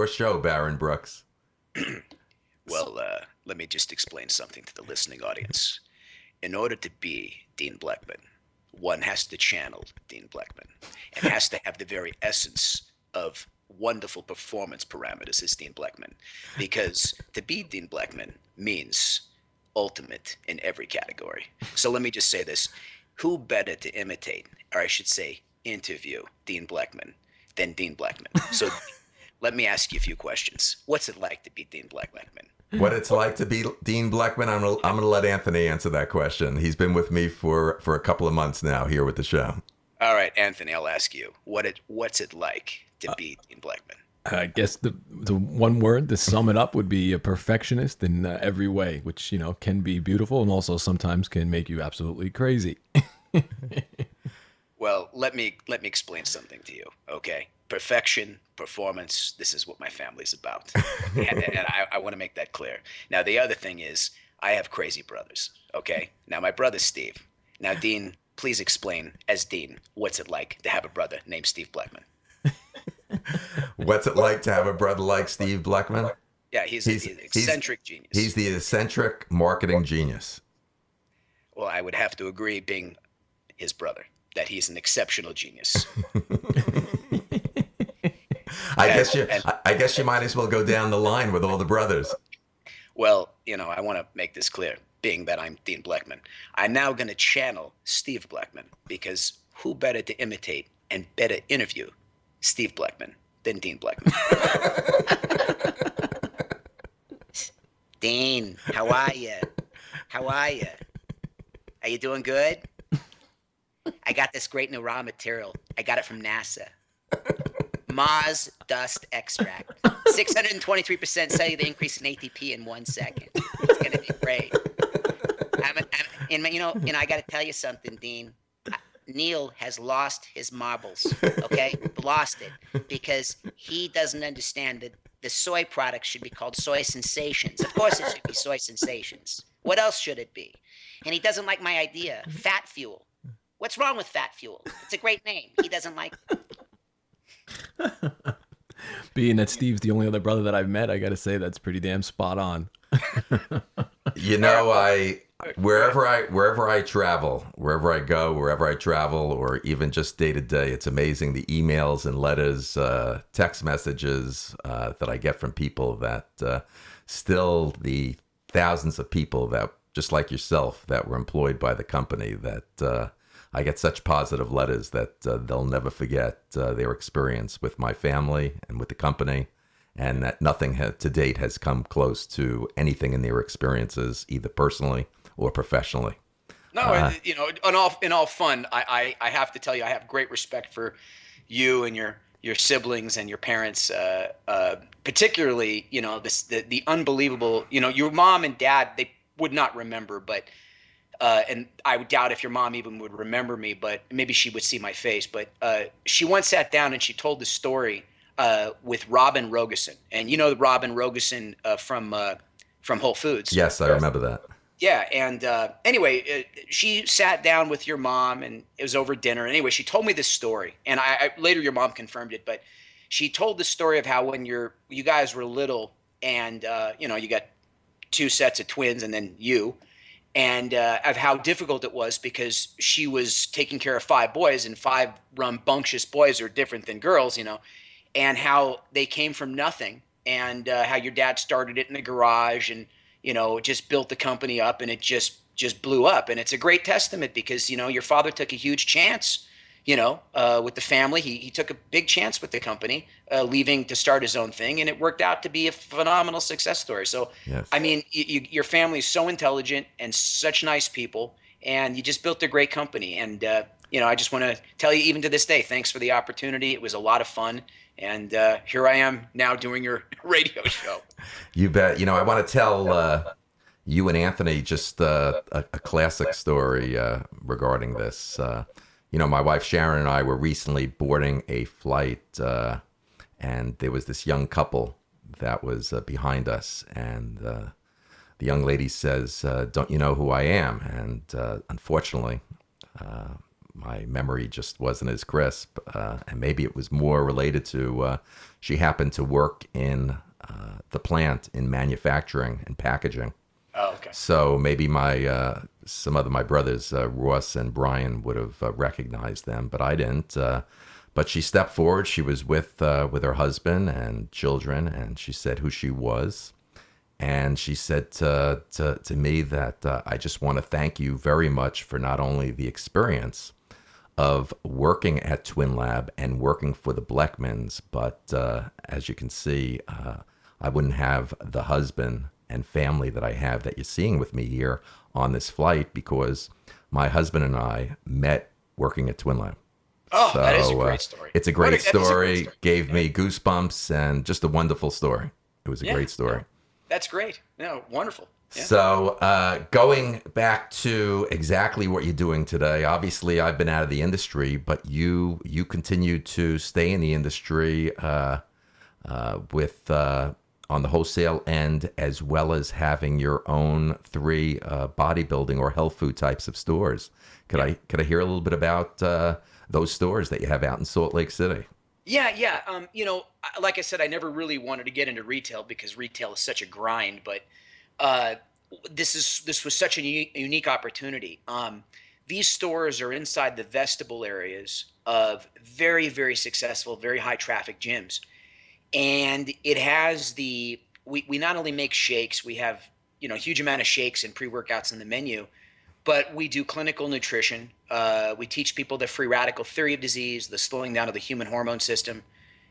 show, Baron Brooks. Well, let me just explain something to the listening audience. In order to be Dean Blechman, one has to channel Dean Blechman and has to have the very essence of wonderful performance parameters as Dean Blechman. Because to be Dean Blechman means ultimate in every category. So let me just say this. Who better to imitate, or I should say interview, Dean Blechman than Dean Blechman? So let me ask you a few questions. What's it like to be Dean Blechman? What it's like to be Dean Blechman, I'm gonna let Anthony answer that question. He's been with me for a couple of months now here with the show. All right, Anthony, I'll ask you. What's it like to be Dean Blechman? I guess the one word to sum it up would be a perfectionist in every way, which can be beautiful and also sometimes can make you absolutely crazy. Well, let me explain something to you, okay? Perfection, performance, this is what my family's about. and I want to make that clear. Now, the other thing is, I have crazy brothers. Okay. Now my brother's Steve. Now, Dean, please explain, as Dean, what's it like to have a brother named Steve Blechman? What's it like to have a brother like Steve Blechman? Yeah, he's an eccentric genius. He's the eccentric marketing genius. Well, I would have to agree, being his brother, that he's an exceptional genius. I guess you might as well go down the line with all the brothers. Well, I want to make this clear, being that I'm Dean Blechman. I'm now going to channel Steve Blechman, because who better to imitate and better interview Steve Blechman than Dean Blechman? Dean, how are you? How are you? Are you doing good? I got this great new raw material. I got it from NASA. Mars dust extract. 623% cellular increase in ATP in 1 second. It's going to be great. I got to tell you something, Dean. Neil has lost his marbles, okay? Lost it, because he doesn't understand that the soy product should be called soy sensations. Of course it should be soy sensations. What else should it be? And he doesn't like my idea, fat fuel. What's wrong with fat fuel? It's a great name. He doesn't like it. Being that Steve's the only other brother that I've met, I got to say that's pretty damn spot on. Wherever I travel, wherever I go, wherever I travel, or even just day to day, it's amazing the emails and letters, text messages that I get from people that still the thousands of people that, just like yourself, that were employed by the company, that I get such positive letters that they'll never forget their experience with my family and with the company, and that nothing to date has come close to anything in their experiences, either personally or professionally. No, in all fun, I have to tell you, I have great respect for you and your siblings and your parents, particularly, the unbelievable, your mom and dad, they would not remember, but and I would doubt if your mom even would remember me, but maybe she would see my face. But she once sat down and she told the story with Robin Rogosin, and Robin Rogosin from Whole Foods. Yes, I remember that. Yeah, and anyway, she sat down with your mom, and it was over dinner. Anyway, she told me this story, and I later your mom confirmed it, but she told the story of how when you guys were little, and you got 2 sets of twins, and then you, and of how difficult it was because she was taking care of 5 boys, and 5 rambunctious boys are different than girls, and how they came from nothing, and how your dad started it in the garage, and just built the company up, and it just blew up. And it's a great testament because, your father took a huge chance, with the family. He took a big chance with the company, leaving to start his own thing, and it worked out to be a phenomenal success story. So, yes. I mean, your family is so intelligent and such nice people, and you just built a great company. And, I just want to tell you, even to this day, thanks for the opportunity. It was a lot of fun. And here I am now doing your radio show. You bet. I want to tell you and Anthony just a classic story regarding this. My wife Sharon and I were recently boarding a flight, and there was this young couple that was behind us. And the young lady says, "Don't you know who I am?" And unfortunately, my memory just wasn't as crisp, and maybe it was more related to she happened to work in the plant in manufacturing and packaging. Oh, okay. So maybe some of my brothers, Ross and Brian, would have recognized them, but I didn't. But she stepped forward. She was with her husband and children, and she said who she was. And she said to me that I just want to thank you very much for not only the experience of working at Twin Lab and working for the Blechmans, but as you can see, I wouldn't have the husband and family that I have that you're seeing with me here on this flight because my husband and I met working at Twin Lab. Oh, that is a great story. It's a great story. Gave me goosebumps and just a wonderful story. It was a great story. Yeah. That's great. No, wonderful. Yeah. So going back to exactly what you're doing today, obviously I've been out of the industry, but you continue to stay in the industry with on the wholesale end, as well as having your own 3 bodybuilding or health food types of stores. Could I hear a little bit about those stores that you have out in Salt Lake City? Yeah, yeah. Like I said, I never really wanted to get into retail because retail is such a grind. But uh, this was such a unique opportunity. These stores are inside the vestibule areas of very, very successful, very high traffic gyms, and it has we not only make shakes, we have a huge amount of shakes and pre-workouts in the menu, but we do clinical nutrition. We teach people the free radical theory of disease, the slowing down of the human hormone system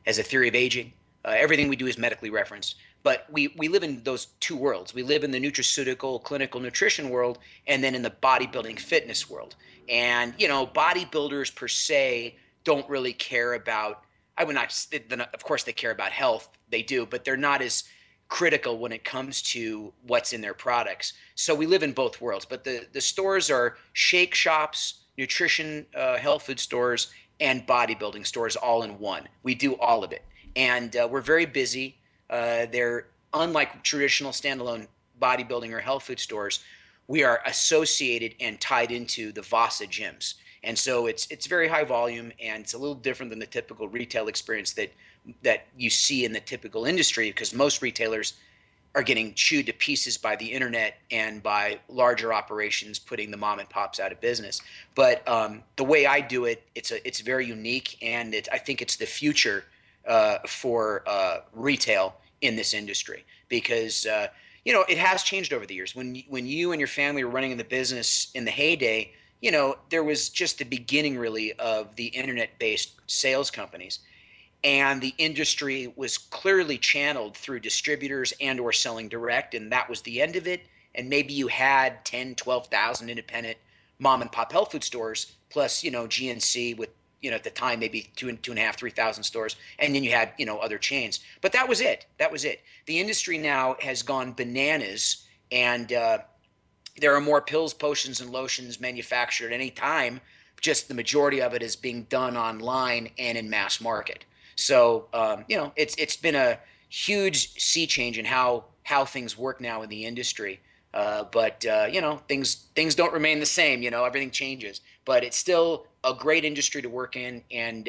as a theory of aging. Everything we do is medically referenced. But we live in those two worlds. We live in the nutraceutical clinical nutrition world, and then in the bodybuilding fitness world. And, bodybuilders per se don't really care about, I would not, of course they care about health, they do, but they're not as critical when it comes to what's in their products. So we live in both worlds, but the stores are shake shops, nutrition, health food stores, and bodybuilding stores all in one. We do all of it. And we're very busy. They're unlike traditional standalone bodybuilding or health food stores. We are associated and tied into the Vasa gyms. And so it's very high volume, and it's a little different than the typical retail experience that you see in the typical industry, because most retailers are getting chewed to pieces by the internet and by larger operations putting the mom and pops out of business. But the way I do it, it's very unique, and I think it's the future for retail in this industry, because it has changed over the years. When you and your family were running in the business in the heyday, there was just the beginning really of the internet-based sales companies. And the industry was clearly channeled through distributors and or selling direct, and that was the end of it. And maybe you had 10, 12,000 independent mom and pop health food stores, plus, GNC with, at the time, maybe 2.5, 3,000 stores. And then you had, other chains. But that was it. That was it. The industry now has gone bananas, and there are more pills, potions, and lotions manufactured at any time. Just the majority of it is being done online and in mass market. So, it's been a huge sea change in how things work now in the industry. But things don't remain the same. Everything changes. But it's still a great industry to work in, and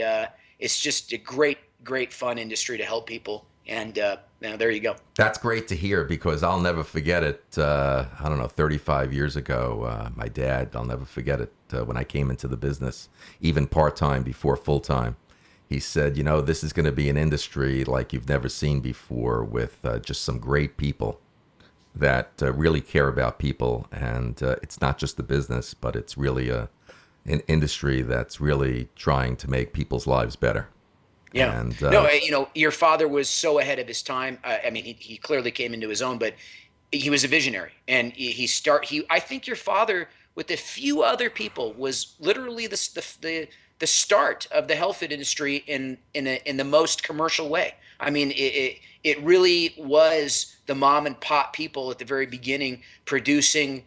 it's just a great, great fun industry to help people. And there you go. That's great to hear, because I'll never forget it. 35 years ago, my dad, I'll never forget it, when I came into the business, even part-time before full-time. He said, this is going to be an industry like you've never seen before, with just some great people that really care about people. And it's not just the business, but it's really an industry that's really trying to make people's lives better. Yeah. And, no, your father was so ahead of his time. He clearly came into his own, but he was a visionary. And I think your father, with a few other people, was literally the start of the health food industry in the most commercial way. I mean, it really was the mom and pop people at the very beginning producing,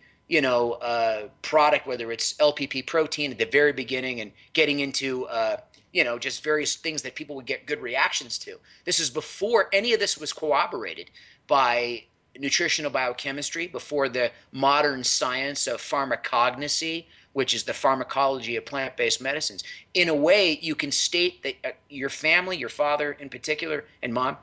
product, whether it's LPP protein at the very beginning, and getting into, just various things that people would get good reactions to. This is before any of this was corroborated by nutritional biochemistry, before the modern science of pharmacognosy, which is the pharmacology of plant-based medicines. In a way, you can state that your family, your father in particular, and mom,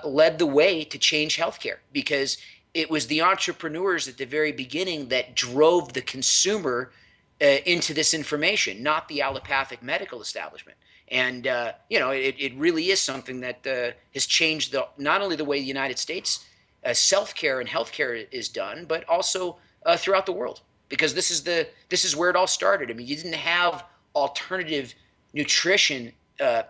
led the way to change healthcare, because it was the entrepreneurs at the very beginning that drove the consumer into this information, not the allopathic medical establishment. And, it really is something that has changed not only the way the United States self-care and healthcare is done, but also throughout the world. Because this is where it all started. I mean, you didn't have alternative nutrition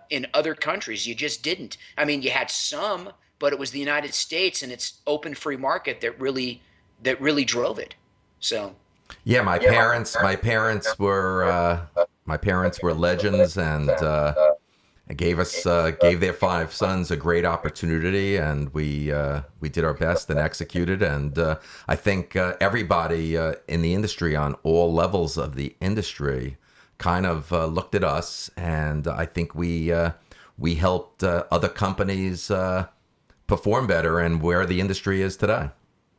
in other countries. You just didn't. I mean, you had some, but it was the United States and its open free market that really drove it. So, yeah, my parents were legends, and gave their 5 sons a great opportunity, and we did our best and executed. And I think everybody in the industry, on all levels of the industry, kind of looked at us, and I think we helped other companies perform better and where the industry is today.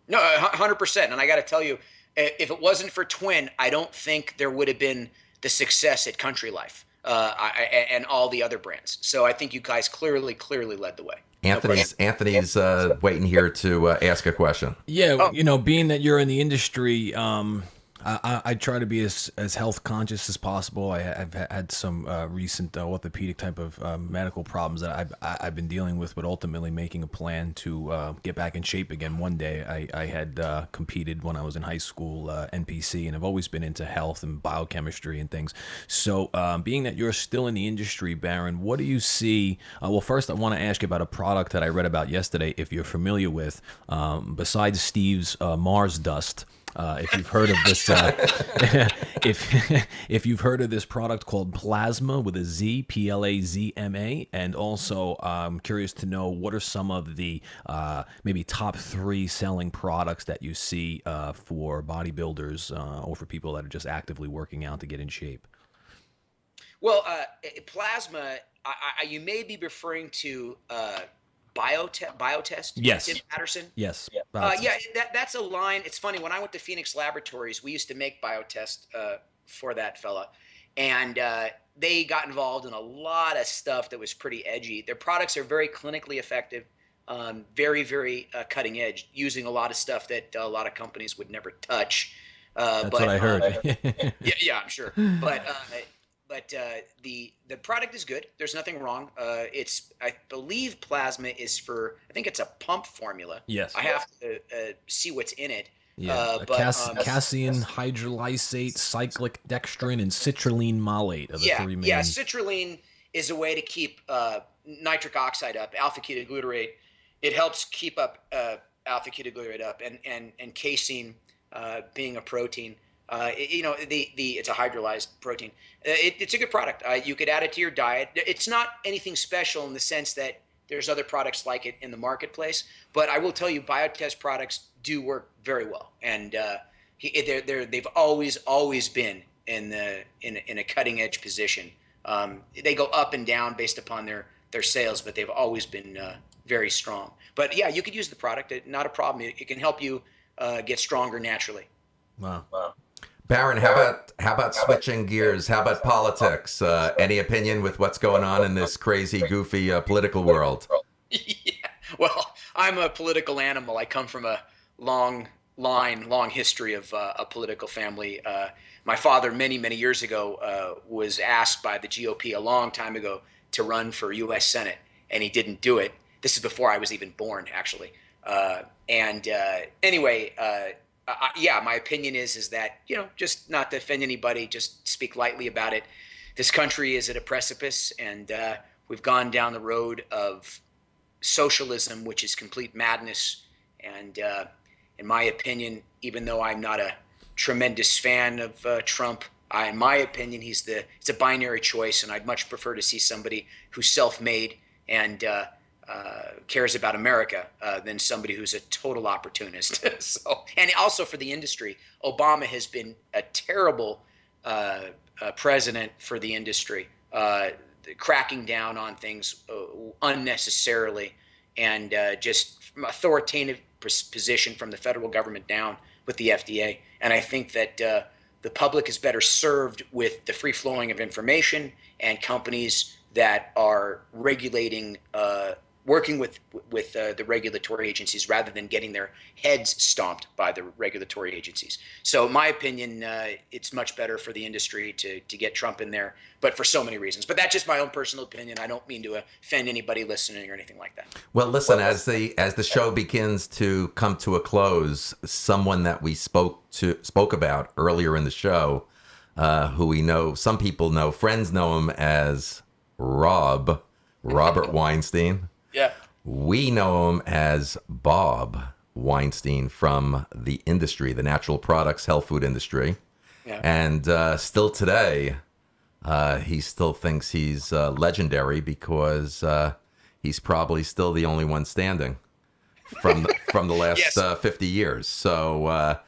No, 100%. And I got to tell you, if it wasn't for Twin, I don't think there would have been the success at Country Life and all the other brands. So I think you guys clearly led the way. Anthony's waiting here to ask a question. Yeah, being that you're in the industry, I try to be as health conscious as possible. I've had some recent orthopedic type of medical problems that I've been dealing with, but ultimately making a plan to get back in shape again. One day I had competed when I was in high school, NPC, and I've always been into health and biochemistry and things. So being that you're still in the industry, Baron, what do you see? Well, first I want to ask you about a product that I read about yesterday, if you're familiar with, besides Steve's Mars Dust. If you've heard of this, if you've heard of this product called Plasma with a Z, Plazma, and also I'm curious to know what are some of the maybe top 3 selling products that you see for bodybuilders or for people that are just actively working out to get in shape. Well, Plasma, you may be referring to Biotest? Yes. Tim Patterson? Yes. Yeah, that's a line. It's funny. When I went to Phoenix Laboratories, we used to make Biotest for that fella. And they got involved in a lot of stuff that was pretty edgy. Their products are very clinically effective, very, very cutting edge, using a lot of stuff that a lot of companies would never touch. That's what I heard. Yeah, I'm sure. But the product is good. There's nothing wrong. I believe Plasma is for, I think it's a pump formula. Yes. I have to see what's in it. Yeah, casein hydrolysate, cyclic dextrin, and citrulline malate are the 3 main. Yeah, citrulline is a way to keep nitric oxide up, alpha ketoglutarate. It helps keep up alpha ketoglutarate up, and casein being a protein. It's a hydrolyzed protein. It's a good product. You could add it to your diet. It's not anything special in the sense that there's other products like it in the marketplace. But I will tell you, Biotest products do work very well, and they've always been in a cutting edge position. They go up and down based upon their sales, but they've always been very strong. But yeah, you could use the product. Not a problem. It can help you get stronger naturally. Wow. Baron, how about switching gears? How about politics? Any opinion with what's going on in this crazy, goofy political world? Yeah. Well, I'm a political animal. I come from a long history of a political family. My father, many years ago, was asked by the GOP a long time ago to run for U.S. Senate, and he didn't do it. This is before I was even born, actually. My opinion is that, just not to offend anybody, just speak lightly about it. This country is at a precipice, and we've gone down the road of socialism, which is complete madness. And in my opinion, even though I'm not a tremendous fan of Trump, in my opinion, it's a binary choice, and I'd much prefer to see somebody who's self-made and cares about America than somebody who's a total opportunist. And also for the industry, Obama has been a terrible president for the industry, cracking down on things unnecessarily, and just from authoritative position from the federal government down with the FDA. And I think that the public is better served with the free flowing of information and companies that are regulating, working with the regulatory agencies rather than getting their heads stomped by the regulatory agencies. So in my opinion, it's much better for the industry to get Trump in there, but for so many reasons. But that's just my own personal opinion. I don't mean to offend anybody listening or anything like that. Well, listen, as the show begins to come to a close, someone that we spoke about earlier in the show, who we know, some people know, friends know him as Robert Weinstein. Yeah. We know him as Bob Weinstein from the industry, the natural products, health food industry. Yeah. And still today, he still thinks he's legendary because he's probably still the only one standing from the last Yes. 50 years. So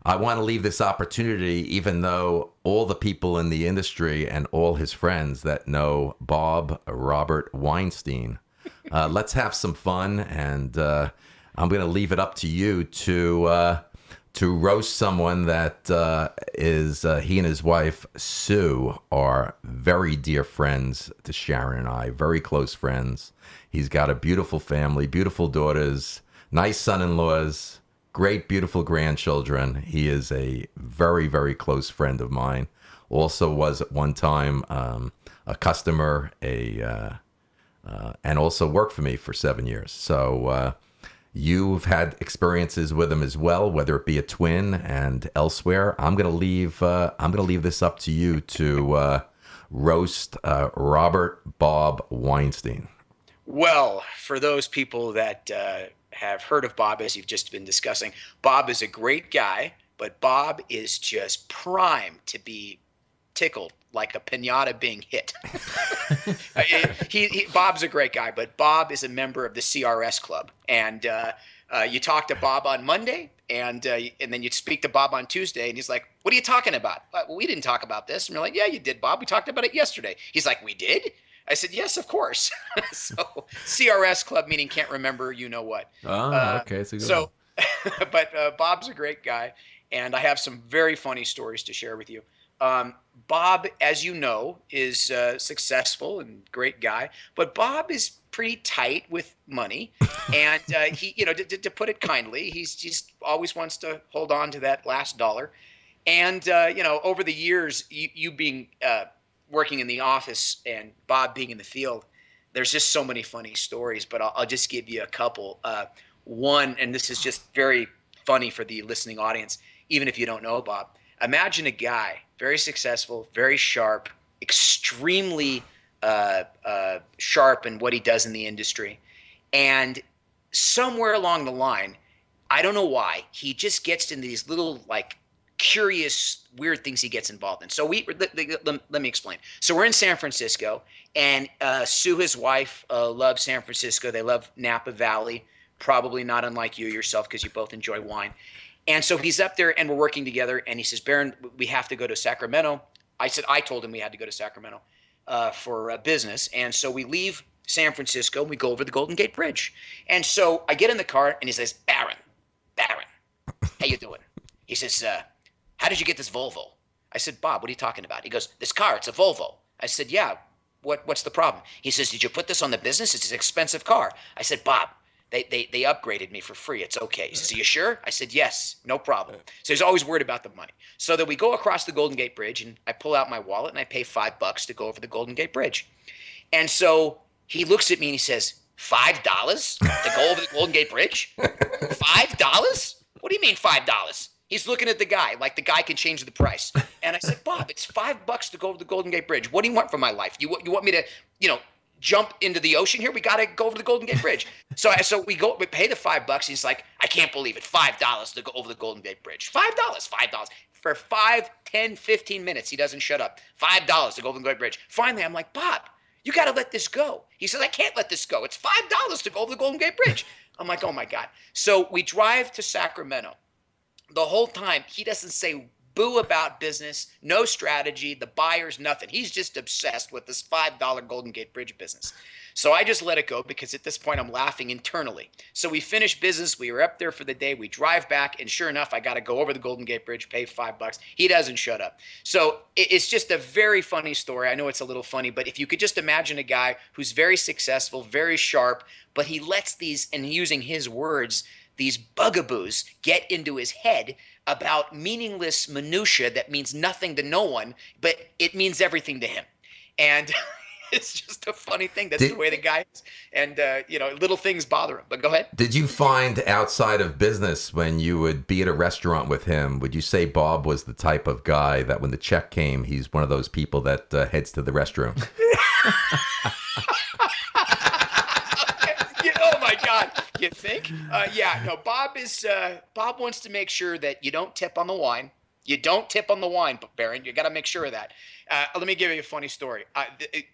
I want to leave this opportunity, even though all the people in the industry and all his friends that know Robert Weinstein Let's have some fun, and I'm going to leave it up to you to roast someone that is he and his wife Sue are very dear friends to Sharon and I, very close friends. He's got a beautiful family, beautiful daughters, nice son-in-laws, great, beautiful grandchildren. He is a very, very close friend of mine. Also was at one time a customer, and also worked for me for 7 years. So you've had experiences with him as well, whether it be a twin and elsewhere. I'm gonna leave this up to you to roast Robert Bob Weinstein. Well, for those people that have heard of Bob, as you've just been discussing, Bob is a great guy, but Bob is just primed to be tickled like a pinata being hit. Bob's a great guy, but Bob is a member of the CRS Club, and you talk to Bob on Monday, and then you speak to Bob on Tuesday, and he's like, "What are you talking about?" "Well, we didn't talk about this." And you're like, "Yeah, you did, Bob. We talked about it yesterday." He's like, "We did?" I said, "Yes, of course." So CRS Club meaning can't remember, you know what. Okay, it's a good So, but Bob's a great guy, and I have some very funny stories to share with you. Bob, as you know, is successful and great guy, but Bob is pretty tight with money, and he, to put it kindly, he's just always wants to hold on to that last dollar. And over the years, you being working in the office and Bob being in the field, there's just so many funny stories. But I'll just give you a couple. One, and this is just very funny for the listening audience, even if you don't know Bob. Imagine a guy, very successful, very sharp, extremely sharp in what he does in the industry. And somewhere along the line, I don't know why, he just gets into these little like curious, weird things he gets involved in. So let me explain. So we're in San Francisco, and Sue, his wife, loves San Francisco. They love Napa Valley, probably not unlike you yourself because you both enjoy wine. And so he's up there and we're working together, and he says, "Baron, we have to go to Sacramento." I told him we had to go to Sacramento for business. And so we leave San Francisco and we go over the Golden Gate Bridge. And so I get in the car and he says, Baron, how you doing?" He says, "How did you get this Volvo?" I said, "Bob, what are you talking about?" He goes, "This car, it's a Volvo." I said, "Yeah, what's the problem?" He says, "Did you put this on the business? It's an expensive car." I said, "Bob, they upgraded me for free. It's okay." He says, "Are you sure?" I said, "Yes, no problem." So he's always worried about the money. So that we go across the Golden Gate Bridge, and I pull out my wallet and I pay $5 to go over the Golden Gate Bridge. And so he looks at me and he says, $5 to go over the Golden Gate Bridge? $5? What do you mean $5? He's looking at the guy like the guy can change the price. And I said, "Bob, it's $5 to go over the Golden Gate Bridge. What do you want from my life? You want me to, jump into the ocean here? We got to go over the Golden Gate Bridge." So we pay the $5. He's like, "I can't believe it. $5 to go over the Golden Gate Bridge. $5. For 5, 10, 15 minutes, he doesn't shut up. $5 to go over the Golden Gate Bridge. Finally, I'm like, "Bob, you got to let this go." He says, "I can't let this go. It's $5 to go over the Golden Gate Bridge." I'm like, "Oh my God." So we drive to Sacramento. The whole time, he doesn't say boo about business, no strategy, the buyers, nothing. He's just obsessed with this $5 Golden Gate Bridge business. So I just let it go because at this point I'm laughing internally. So we finish business. We were up there for the day. We drive back, and sure enough, I got to go over the Golden Gate Bridge, pay $5. He doesn't shut up. So it's just a very funny story. I know it's a little funny, but if you could just imagine a guy who's very successful, very sharp, but he lets these, and using his words, these bugaboos get into his head about meaningless minutia that means nothing to no one, but it means everything to him. And it's just a funny thing. That's the way the guy is. And, little things bother him. But go ahead. Did you find outside of business, when you would be at a restaurant with him, would you say Bob was the type of guy that when the check came, he's one of those people that heads to the restroom? Oh my God! You think? Yeah. No. Bob wants to make sure that you don't tip on the wine. You don't tip on the wine, Baron. You got to make sure of that. Let me give you a funny story,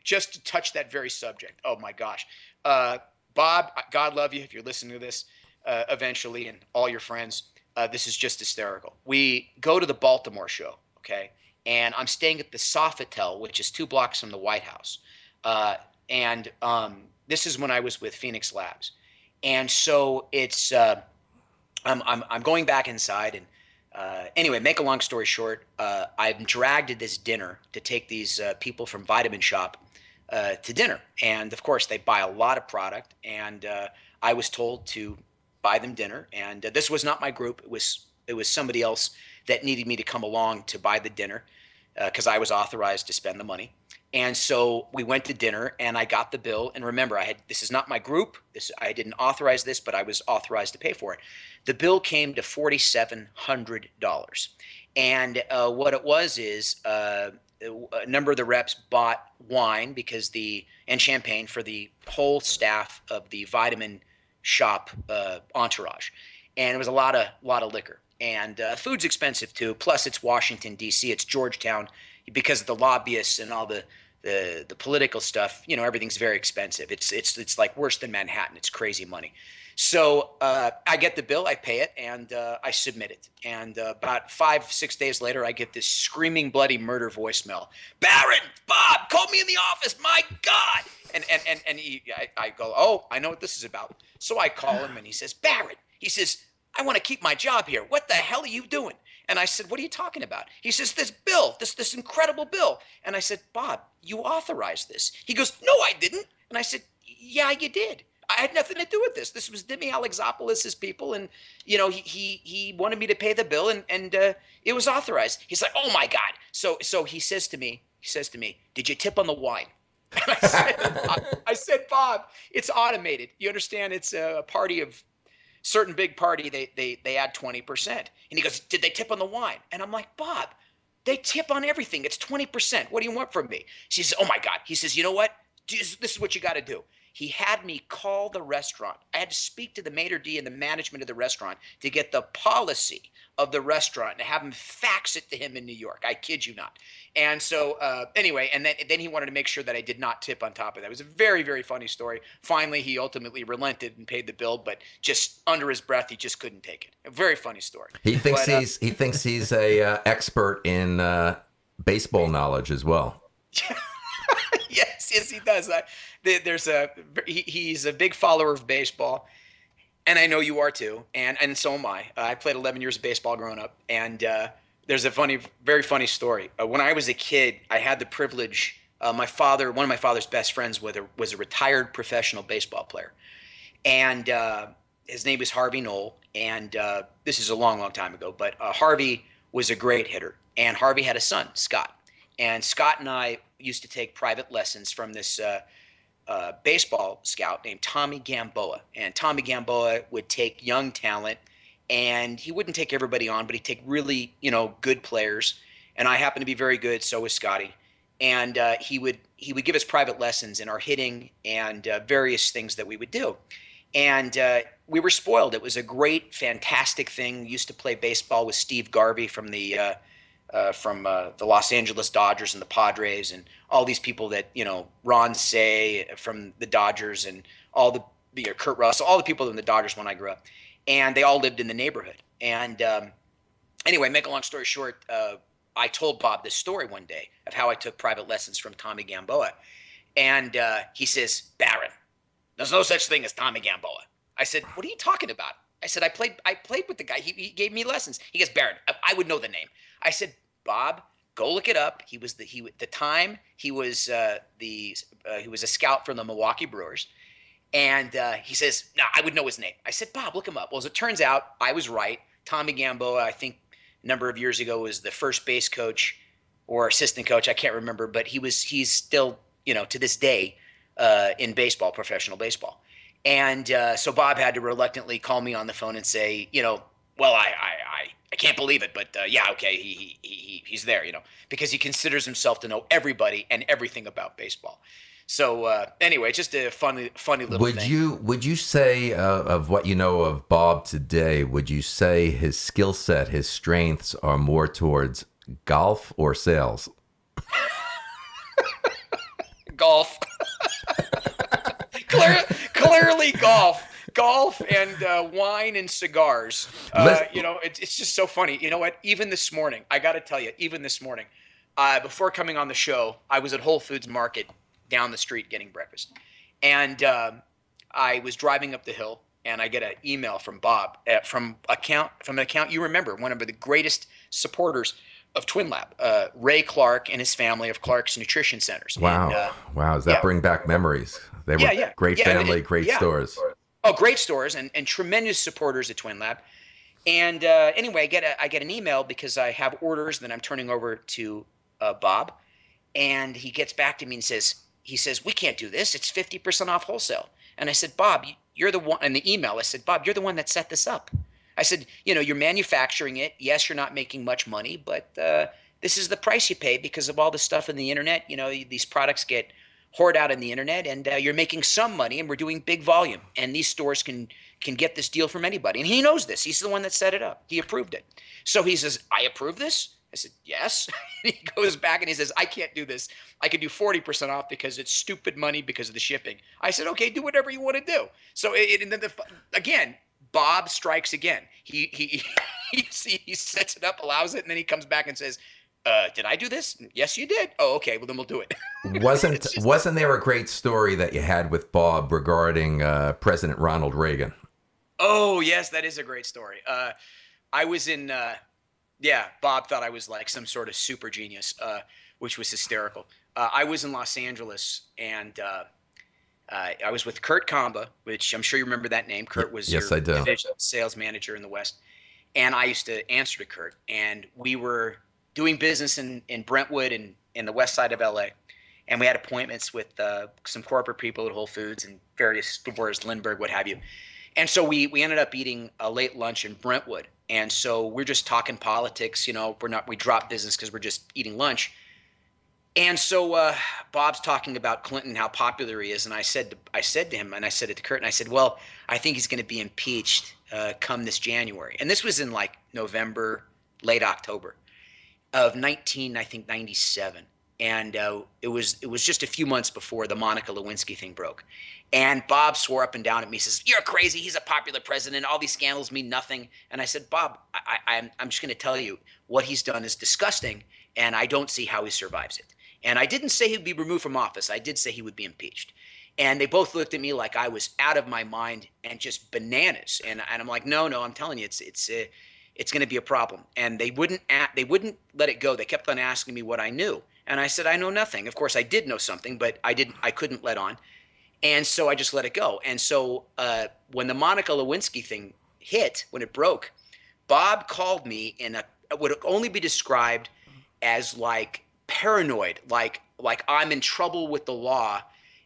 just to touch that very subject. Oh my gosh, Bob, God love you if you're listening to this eventually, and all your friends. This is just hysterical. We go to the Baltimore show, okay, and I'm staying at the Sofitel, which is 2 blocks from the White House. And this is when I was with Phoenix Labs. And so it's I'm going back inside, and anyway, make a long story short, I'm dragged to this dinner to take these people from Vitamin Shop to dinner, and of course they buy a lot of product, and I was told to buy them dinner, and this was not my group. It was somebody else that needed me to come along to buy the dinner because I was authorized to spend the money. And so we went to dinner, and I got the bill. And remember, this is not my group. I didn't authorize this, but I was authorized to pay for it. The bill came to $4,700, and what it was is a number of the reps bought wine and champagne for the whole staff of the Vitamin Shop entourage, and it was a lot of liquor. And food's expensive too. Plus, it's Washington D.C. It's Georgetown, because of the lobbyists and all the political stuff. Everything's very expensive. It's like worse than Manhattan. It's crazy money. So I get the bill, I pay it, and I submit it. And about 5-6 days later, I get this screaming bloody murder voicemail. Barron, Bob, call me in the office. My God! And I go, oh, I know what this is about. So I call him, and he says, Barron. He says, I want to keep my job here. What the hell are you doing? And I said, what are you talking about? He says, this bill, this incredible bill. And I said, Bob, you authorized this. He goes, no, I didn't. And I said, yeah, you did. I had nothing to do with this. This was Dimi Alexopoulos' people. And, he wanted me to pay the bill, and it was authorized. He's like, oh my God. So he says to me, did you tip on the wine? And I said, Bob, it's automated. You understand? It's a party of certain big party, they add 20%. And he goes, did they tip on the wine? And I'm like, Bob, they tip on everything. It's 20%. What do you want from me? She says, oh my God. He says, you know what? This is what you got to do. He had me call the restaurant. I had to speak to the maitre d' and the management of the restaurant to get the policy of the restaurant and have him fax it to him in New York. I kid you not. And so anyway, and then he wanted to make sure that I did not tip on top of that. It was a very, very funny story. Finally, he ultimately relented and paid the bill, but just under his breath, he just couldn't take it. A very funny story. He thinks he's a expert in baseball knowledge as well. Yes, he does. He's a big follower of baseball, and I know you are too, and so am I. I played 11 years of baseball growing up, and there's a very funny story. When I was a kid, I had the privilege. One of my father's best friends was a retired professional baseball player, and his name was Harvey Knoll. And this is a long, long time ago, but Harvey was a great hitter, and Harvey had a son, Scott. And Scott and I used to take private lessons from this baseball scout named Tommy Gamboa. And Tommy Gamboa would take young talent, and he wouldn't take everybody on, but he'd take really, good players. And I happened to be very good, so was Scotty. And he would give us private lessons in our hitting and various things that we would do. And we were spoiled. It was a great, fantastic thing. We used to play baseball with Steve Garvey from the Los Angeles Dodgers and the Padres, and all these people that, Ron Say from the Dodgers, and all the Kurt Russell, all the people in the Dodgers when I grew up, and they all lived in the neighborhood. And anyway, make a long story short, I told Bob this story one day of how I took private lessons from Tommy Gamboa, and he says, Barron, there's no such thing as Tommy Gamboa. I said, what are you talking about? I said, I played with the guy. He gave me lessons. He goes, Barron, I would know the name. I said, Bob, go look it up. He was he was a scout from the Milwaukee Brewers, and he says, no, I would know his name. I said, Bob, look him up. Well, as it turns out, I was right. Tommy Gamboa, I think a number of years ago, was the first base coach or assistant coach. I can't remember, but he's still, to this day, in baseball, professional baseball. And so Bob had to reluctantly call me on the phone and say, well, I can't believe it, but yeah, okay, he's there, because he considers himself to know everybody and everything about baseball. So anyway, just a funny little thing. Would you say of what you know of Bob today, would you say his skill set, his strengths are more towards golf or sales? Golf. Clearly golf and wine and cigars. It's just so funny. You know what? Even this morning, I got to tell you, before coming on the show, I was at Whole Foods Market down the street getting breakfast. And I was driving up the hill, and I get an email from Bob from an account you remember, one of the greatest supporters of Twin Lab, Ray Clark and his family of Clark's Nutrition Centers. Wow. And, Wow. Does that bring back memories? They were great family, great stores. Oh, great stores and tremendous supporters at Twin Lab. And anyway, I get an email because I have orders that I'm turning over to Bob, and he gets back to me and says, we can't do this. It's 50% off wholesale. And I said, Bob, you're the one. In the email, I said, Bob, you're the one that set this up. I said, you're manufacturing it. Yes, you're not making much money, but this is the price you pay because of all the stuff in the internet. These products get hoard out in the internet, and you're making some money, and we're doing big volume, and these stores can get this deal from anybody. And he knows this. He's the one that set it up. He approved it. So he says, I approve this? I said, yes. And he goes back and he says, I can't do this. I could do 40% off because it's stupid money because of the shipping. I said, okay, do whatever you want to do. So again, Bob strikes again. He sets it up, allows it, and then he comes back and says, did I do this? Yes, you did. Oh, okay. Well, then we'll do it. Wasn't there a great story that you had with Bob regarding President Ronald Reagan? Oh, yes, that is a great story. I was in, Bob thought I was like some sort of super genius, which was hysterical. I was in Los Angeles, and I was with Kurt Kamba, which I'm sure you remember that name. Kurt was yes, your I do. division sales manager in the West. And I used to answer to Kurt, and we were doing business in Brentwood and in the west side of LA. And we had appointments with some corporate people at Whole Foods and various stores, Lindbergh, what have you. And so we ended up eating a late lunch in Brentwood. And so we're just talking politics, we dropped business because we're just eating lunch. And so Bob's talking about Clinton, how popular he is. And I said to him, and I said it to Kurt, and I said, well, I think he's going to be impeached come this January. And this was in like November, late October of 1997. And it was just a few months before the Monica Lewinsky thing broke. And Bob swore up and down at me, says, you're crazy. He's a popular president. All these scandals mean nothing. And I said, Bob, I'm just going to tell you what he's done is disgusting, and I don't see how he survives it. And I didn't say he'd be removed from office. I did say he would be impeached. And they both looked at me like I was out of my mind and just bananas. And I'm like, no, I'm telling you, it's going to be a problem. And they wouldn't let it go. They kept on asking me what I knew. And I said, I know nothing. Of course, I did know something, but I couldn't let on. And so I just let it go. And so when the Monica Lewinsky thing hit, when it broke, Bob called me in what would only be described as like paranoid, like I'm in trouble with the law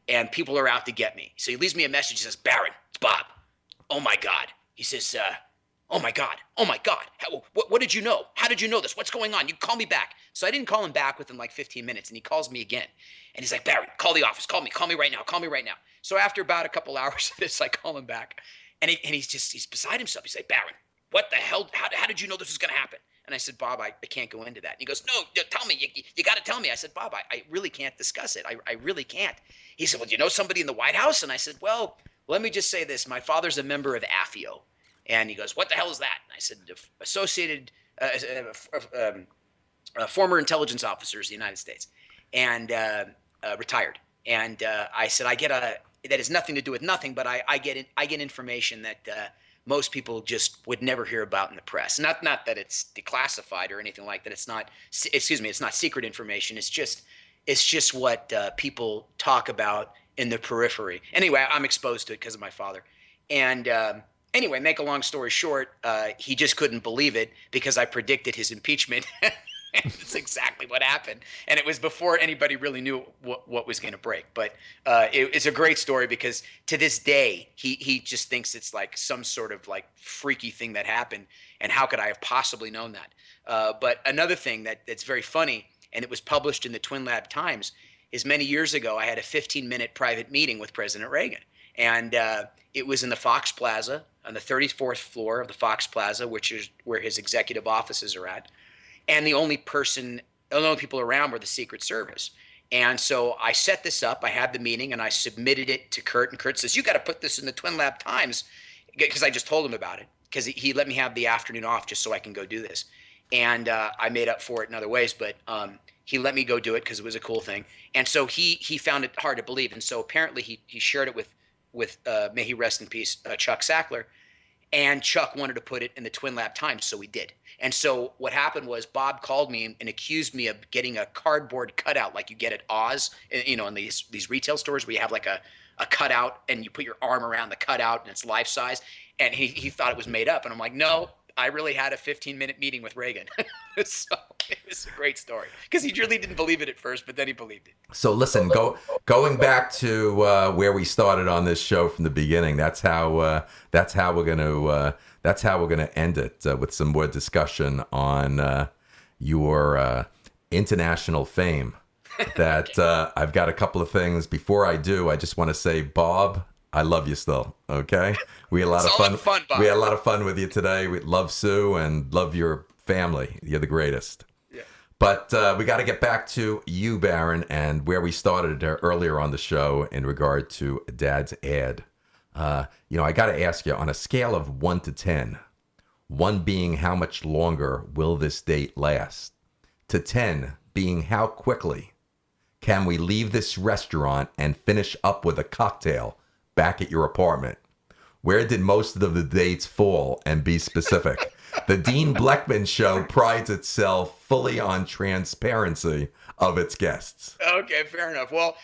and people are out to get me. So he leaves me a message. He says, Barron, it's Bob. Oh my God. He says, oh my God. What did you know? How did you know this? What's going on? You call me back. So I didn't call him back within like 15 minutes, and he calls me again. And he's like, Barron, call the office. Call me right now. So after about a couple hours of this, I call him back, and he's beside himself. He's like, Barron, what the hell? How did you know this was going to happen? And I said, Bob, I can't go into that. And he goes, no, tell me. You got to tell me. I said, Bob, I really can't discuss it. I really can't. He said, well, do you know somebody in the White House? And I said, well, let me just say this. My father's a member of AFIO. And he goes, what the hell is that? And I said, former intelligence officers of the United States, and retired. And I said, that has nothing to do with nothing, but I get information that most people just would never hear about in the press. Not that it's declassified or anything like that. It's not secret information. It's just what people talk about in the periphery. Anyway, I'm exposed to it because of my father. And anyway, make a long story short, he just couldn't believe it because I predicted his impeachment. That's exactly what happened. And it was before anybody really knew what was going to break. But it's a great story because to this day, he just thinks it's like some sort of like freaky thing that happened. And how could I have possibly known that? But another thing that's very funny, and it was published in the Twin Lab Times, is many years ago, I had a 15-minute private meeting with President Reagan. And it was in the Fox Plaza, on the 34th floor of the Fox Plaza, which is where his executive offices are at. And the only people around were the Secret Service. And so I set this up. I had the meeting, and I submitted it to Kurt. And Kurt says, you got to put this in the Twin Lab Times, because I just told him about it, because he let me have the afternoon off just so I can go do this. And I made up for it in other ways. But he let me go do it because it was a cool thing. And so he found it hard to believe. And so apparently he shared it with may he rest in peace, Chuck Sackler. And Chuck wanted to put it in the Twin Lab Times, so we did. And so what happened was Bob called me and accused me of getting a cardboard cutout like you get at Oz, in these retail stores where you have like a cutout and you put your arm around the cutout and it's life size. And he thought it was made up. And I'm like, no, I really had a 15-minute meeting with Reagan. So it was a great story because he really didn't believe it at first, but then he believed it. So listen, going back to where we started on this show from the beginning. That's how we're gonna end it with some more discussion on your international fame. That I've got a couple of things. Before I do, I just want to say, Bob, I love you still. Okay, we had a lot of fun. Bob. We had a lot of fun with you today. We love Sue and love your family. You're the greatest. Yeah. But we got to get back to you, Baron, and where we started earlier on the show in regard to Dad's ad. I got to ask you, on a scale of 1 to 10, 1 being how much longer will this date last, to 10 being how quickly can we leave this restaurant and finish up with a cocktail back at your apartment? Where did most of the dates fall, and be specific? The Dean Blechman Show prides itself fully on transparency of its guests. Okay, fair enough. Well,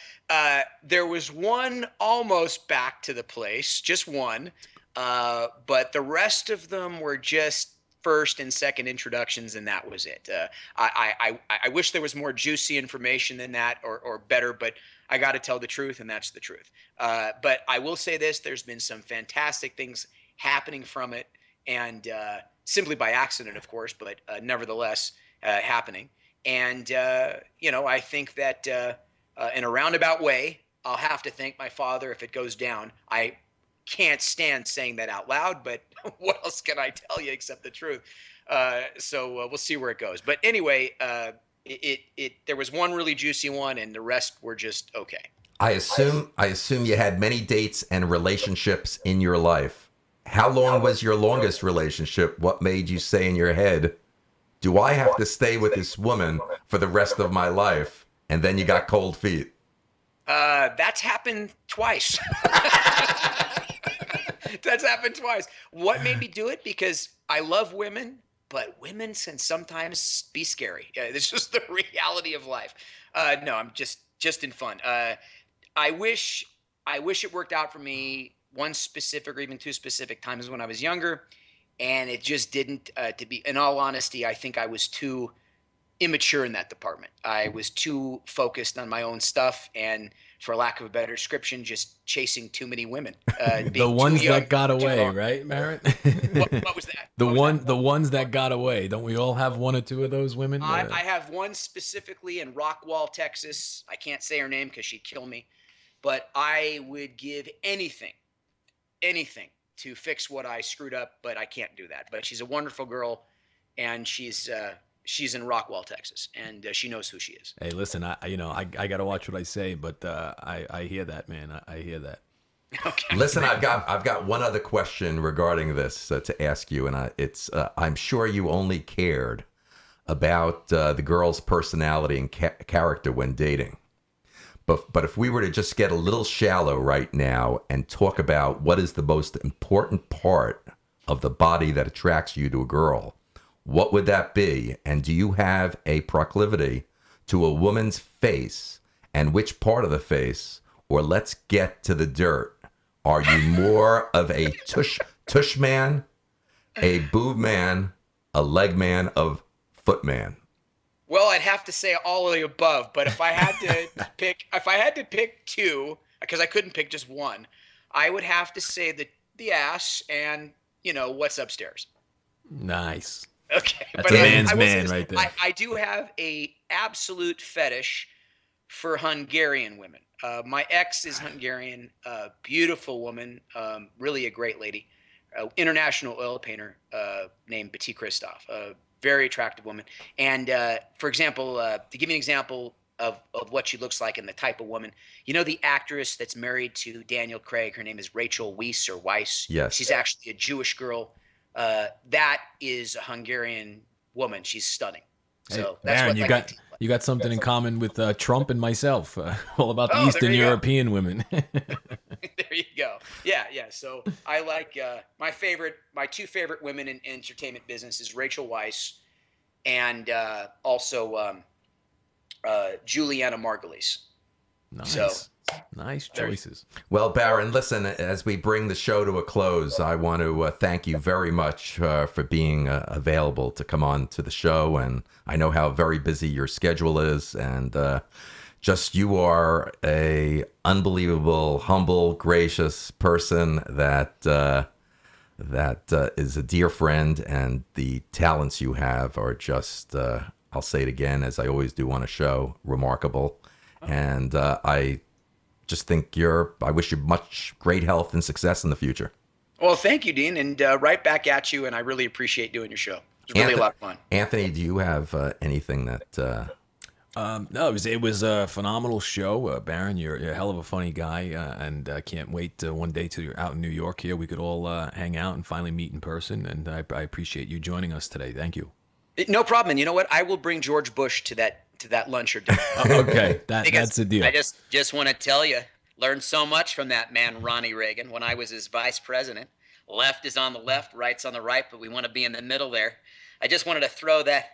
there was one almost back to the place, just one, but the rest of them were just first and second introductions, and that was it. I wish there was more juicy information than that, or better, but I got to tell the truth, and that's the truth. But I will say this: there's been some fantastic things happening from it, and simply by accident, of course, but nevertheless happening. And I think that in a roundabout way, I'll have to thank my father if it goes down. I can't stand saying that out loud, but what else can I tell you except the truth? So we'll see where it goes. But anyway, there was one really juicy one, and the rest were just okay. I assume you had many dates and relationships in your life. How long was your longest relationship? What made you say in your head, do I have to stay with this woman for the rest of my life? And then you got cold feet. That's happened twice. That's happened twice. What made me do it? Because I love women, but women can sometimes be scary. It's just the reality of life. No, I'm just in fun. I wish it worked out for me one specific or even two specific times when I was younger, and it just didn't. To be, in all honesty, I think I was too immature in that department. I was too focused on my own stuff, and for lack of a better description, just chasing too many women. The ones that got away, right, Merritt? What was that? The ones that got away. Don't we all have one or two of those women? I have one specifically in Rockwall, Texas. I can't say her name because she'd kill me, but I would give anything to fix what I screwed up, but I can't do that. But she's a wonderful girl, and she's in Rockwall, Texas, and she knows who she is. Hey, listen, I got to watch what I say, but I hear that, man. I hear that. Okay. Listen, I've got one other question regarding this to ask you, and I'm sure you only cared about the girl's personality and character when dating. But if we were to just get a little shallow right now and talk about what is the most important part of the body that attracts you to a girl, what would that be? And do you have a proclivity to a woman's face, and which part of the face? Or let's get to the dirt. Are you more of a tush man, a boob man, a leg man, of foot man? Well, I'd have to say all of the above, but if I had to pick two, because I couldn't pick just one, I would have to say the ass and what's upstairs. Nice. Okay, That's a man's man right there. I do have a absolute fetish for Hungarian women. My ex is Hungarian, beautiful woman, really a great lady, international oil painter named Betty Christoph, a very attractive woman. And for example, to give you an example of what she looks like and the type of woman, the actress that's married to Daniel Craig, her name is Rachel Weisz or Weiss. Yes. She's actually a Jewish girl. That is a Hungarian woman. She's stunning. So Hey, that's Baron, what You got something in common with Trump and myself. All about the Eastern there you go. European women. There you go. Yeah. So I like my two favorite women in entertainment business is Rachel Weisz and also Juliana Margulies. Nice. So, nice choices. Well, Baron, listen, as we bring the show to a close, I want to thank you very much for being available to come on to the show. And I know how very busy your schedule is. And just you are a unbelievable, humble, gracious person that is a dear friend. And the talents you have are just, I'll say it again, as I always do on a show, remarkable. And I just think I wish you much great health and success in the future. Well, thank you, Dean, and right back at you. And I really appreciate doing your show. It was really a lot of fun. Anthony, do you have anything that? No, it was a phenomenal show, Baron. You're a hell of a funny guy, and I can't wait one day till you're out in New York. Here, we could all hang out and finally meet in person. And I appreciate you joining us today. Thank you. No problem. And you know what? I will bring George Bush to that lunch or dinner. Okay, that's a deal. I just want to tell you, learned so much from that man, Ronnie Reagan, when I was his vice president. Left is on the left, right's on the right, but we want to be in the middle there. I just wanted to throw the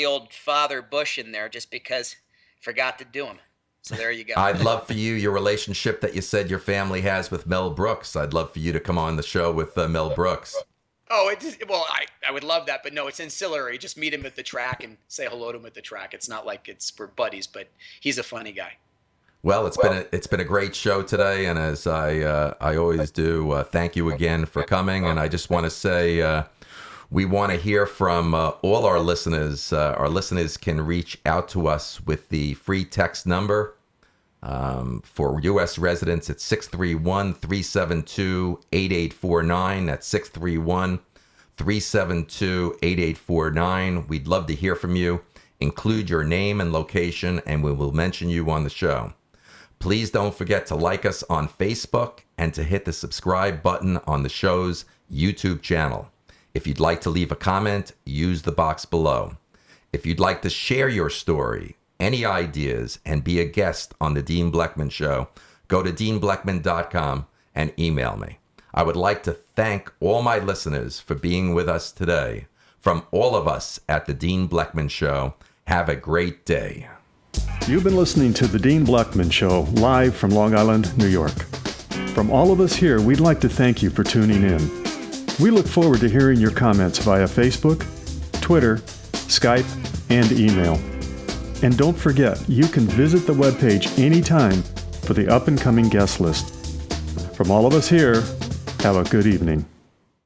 old Father Bush in there just because I forgot to do him. So there you go. I'd love for you, your relationship that you said your family has with Mel Brooks. I'd love for you to come on the show with Mel Brooks. Oh, I would love that, but no, it's ancillary. Just meet him at the track and say hello to him at the track. It's not like we're buddies, but he's a funny guy. Well, it's been a great show today, and as I always do, thank you again for coming. And I just want to say we want to hear from all our listeners. Our listeners can reach out to us with the free text number. For U.S. residents, it's 631-372-8849. That's 631-372-8849. We'd love to hear from you. Include your name and location, and we will mention you on the show. Please don't forget to like us on Facebook and to hit the subscribe button on the show's YouTube channel. If you'd like to leave a comment, use the box below. If you'd like to share your story, any ideas, and be a guest on the Dean Blechman Show, go to deanblechman.com and email me. I would like to thank all my listeners for being with us today. From all of us at the Dean Blechman Show, have a great day. You've been listening to the Dean Blechman Show, live from Long Island, New York. From all of us here, we'd like to thank you for tuning in. We look forward to hearing your comments via Facebook, Twitter, Skype, and email. And don't forget, you can visit the webpage anytime for the up-and-coming guest list. From all of us here, have a good evening.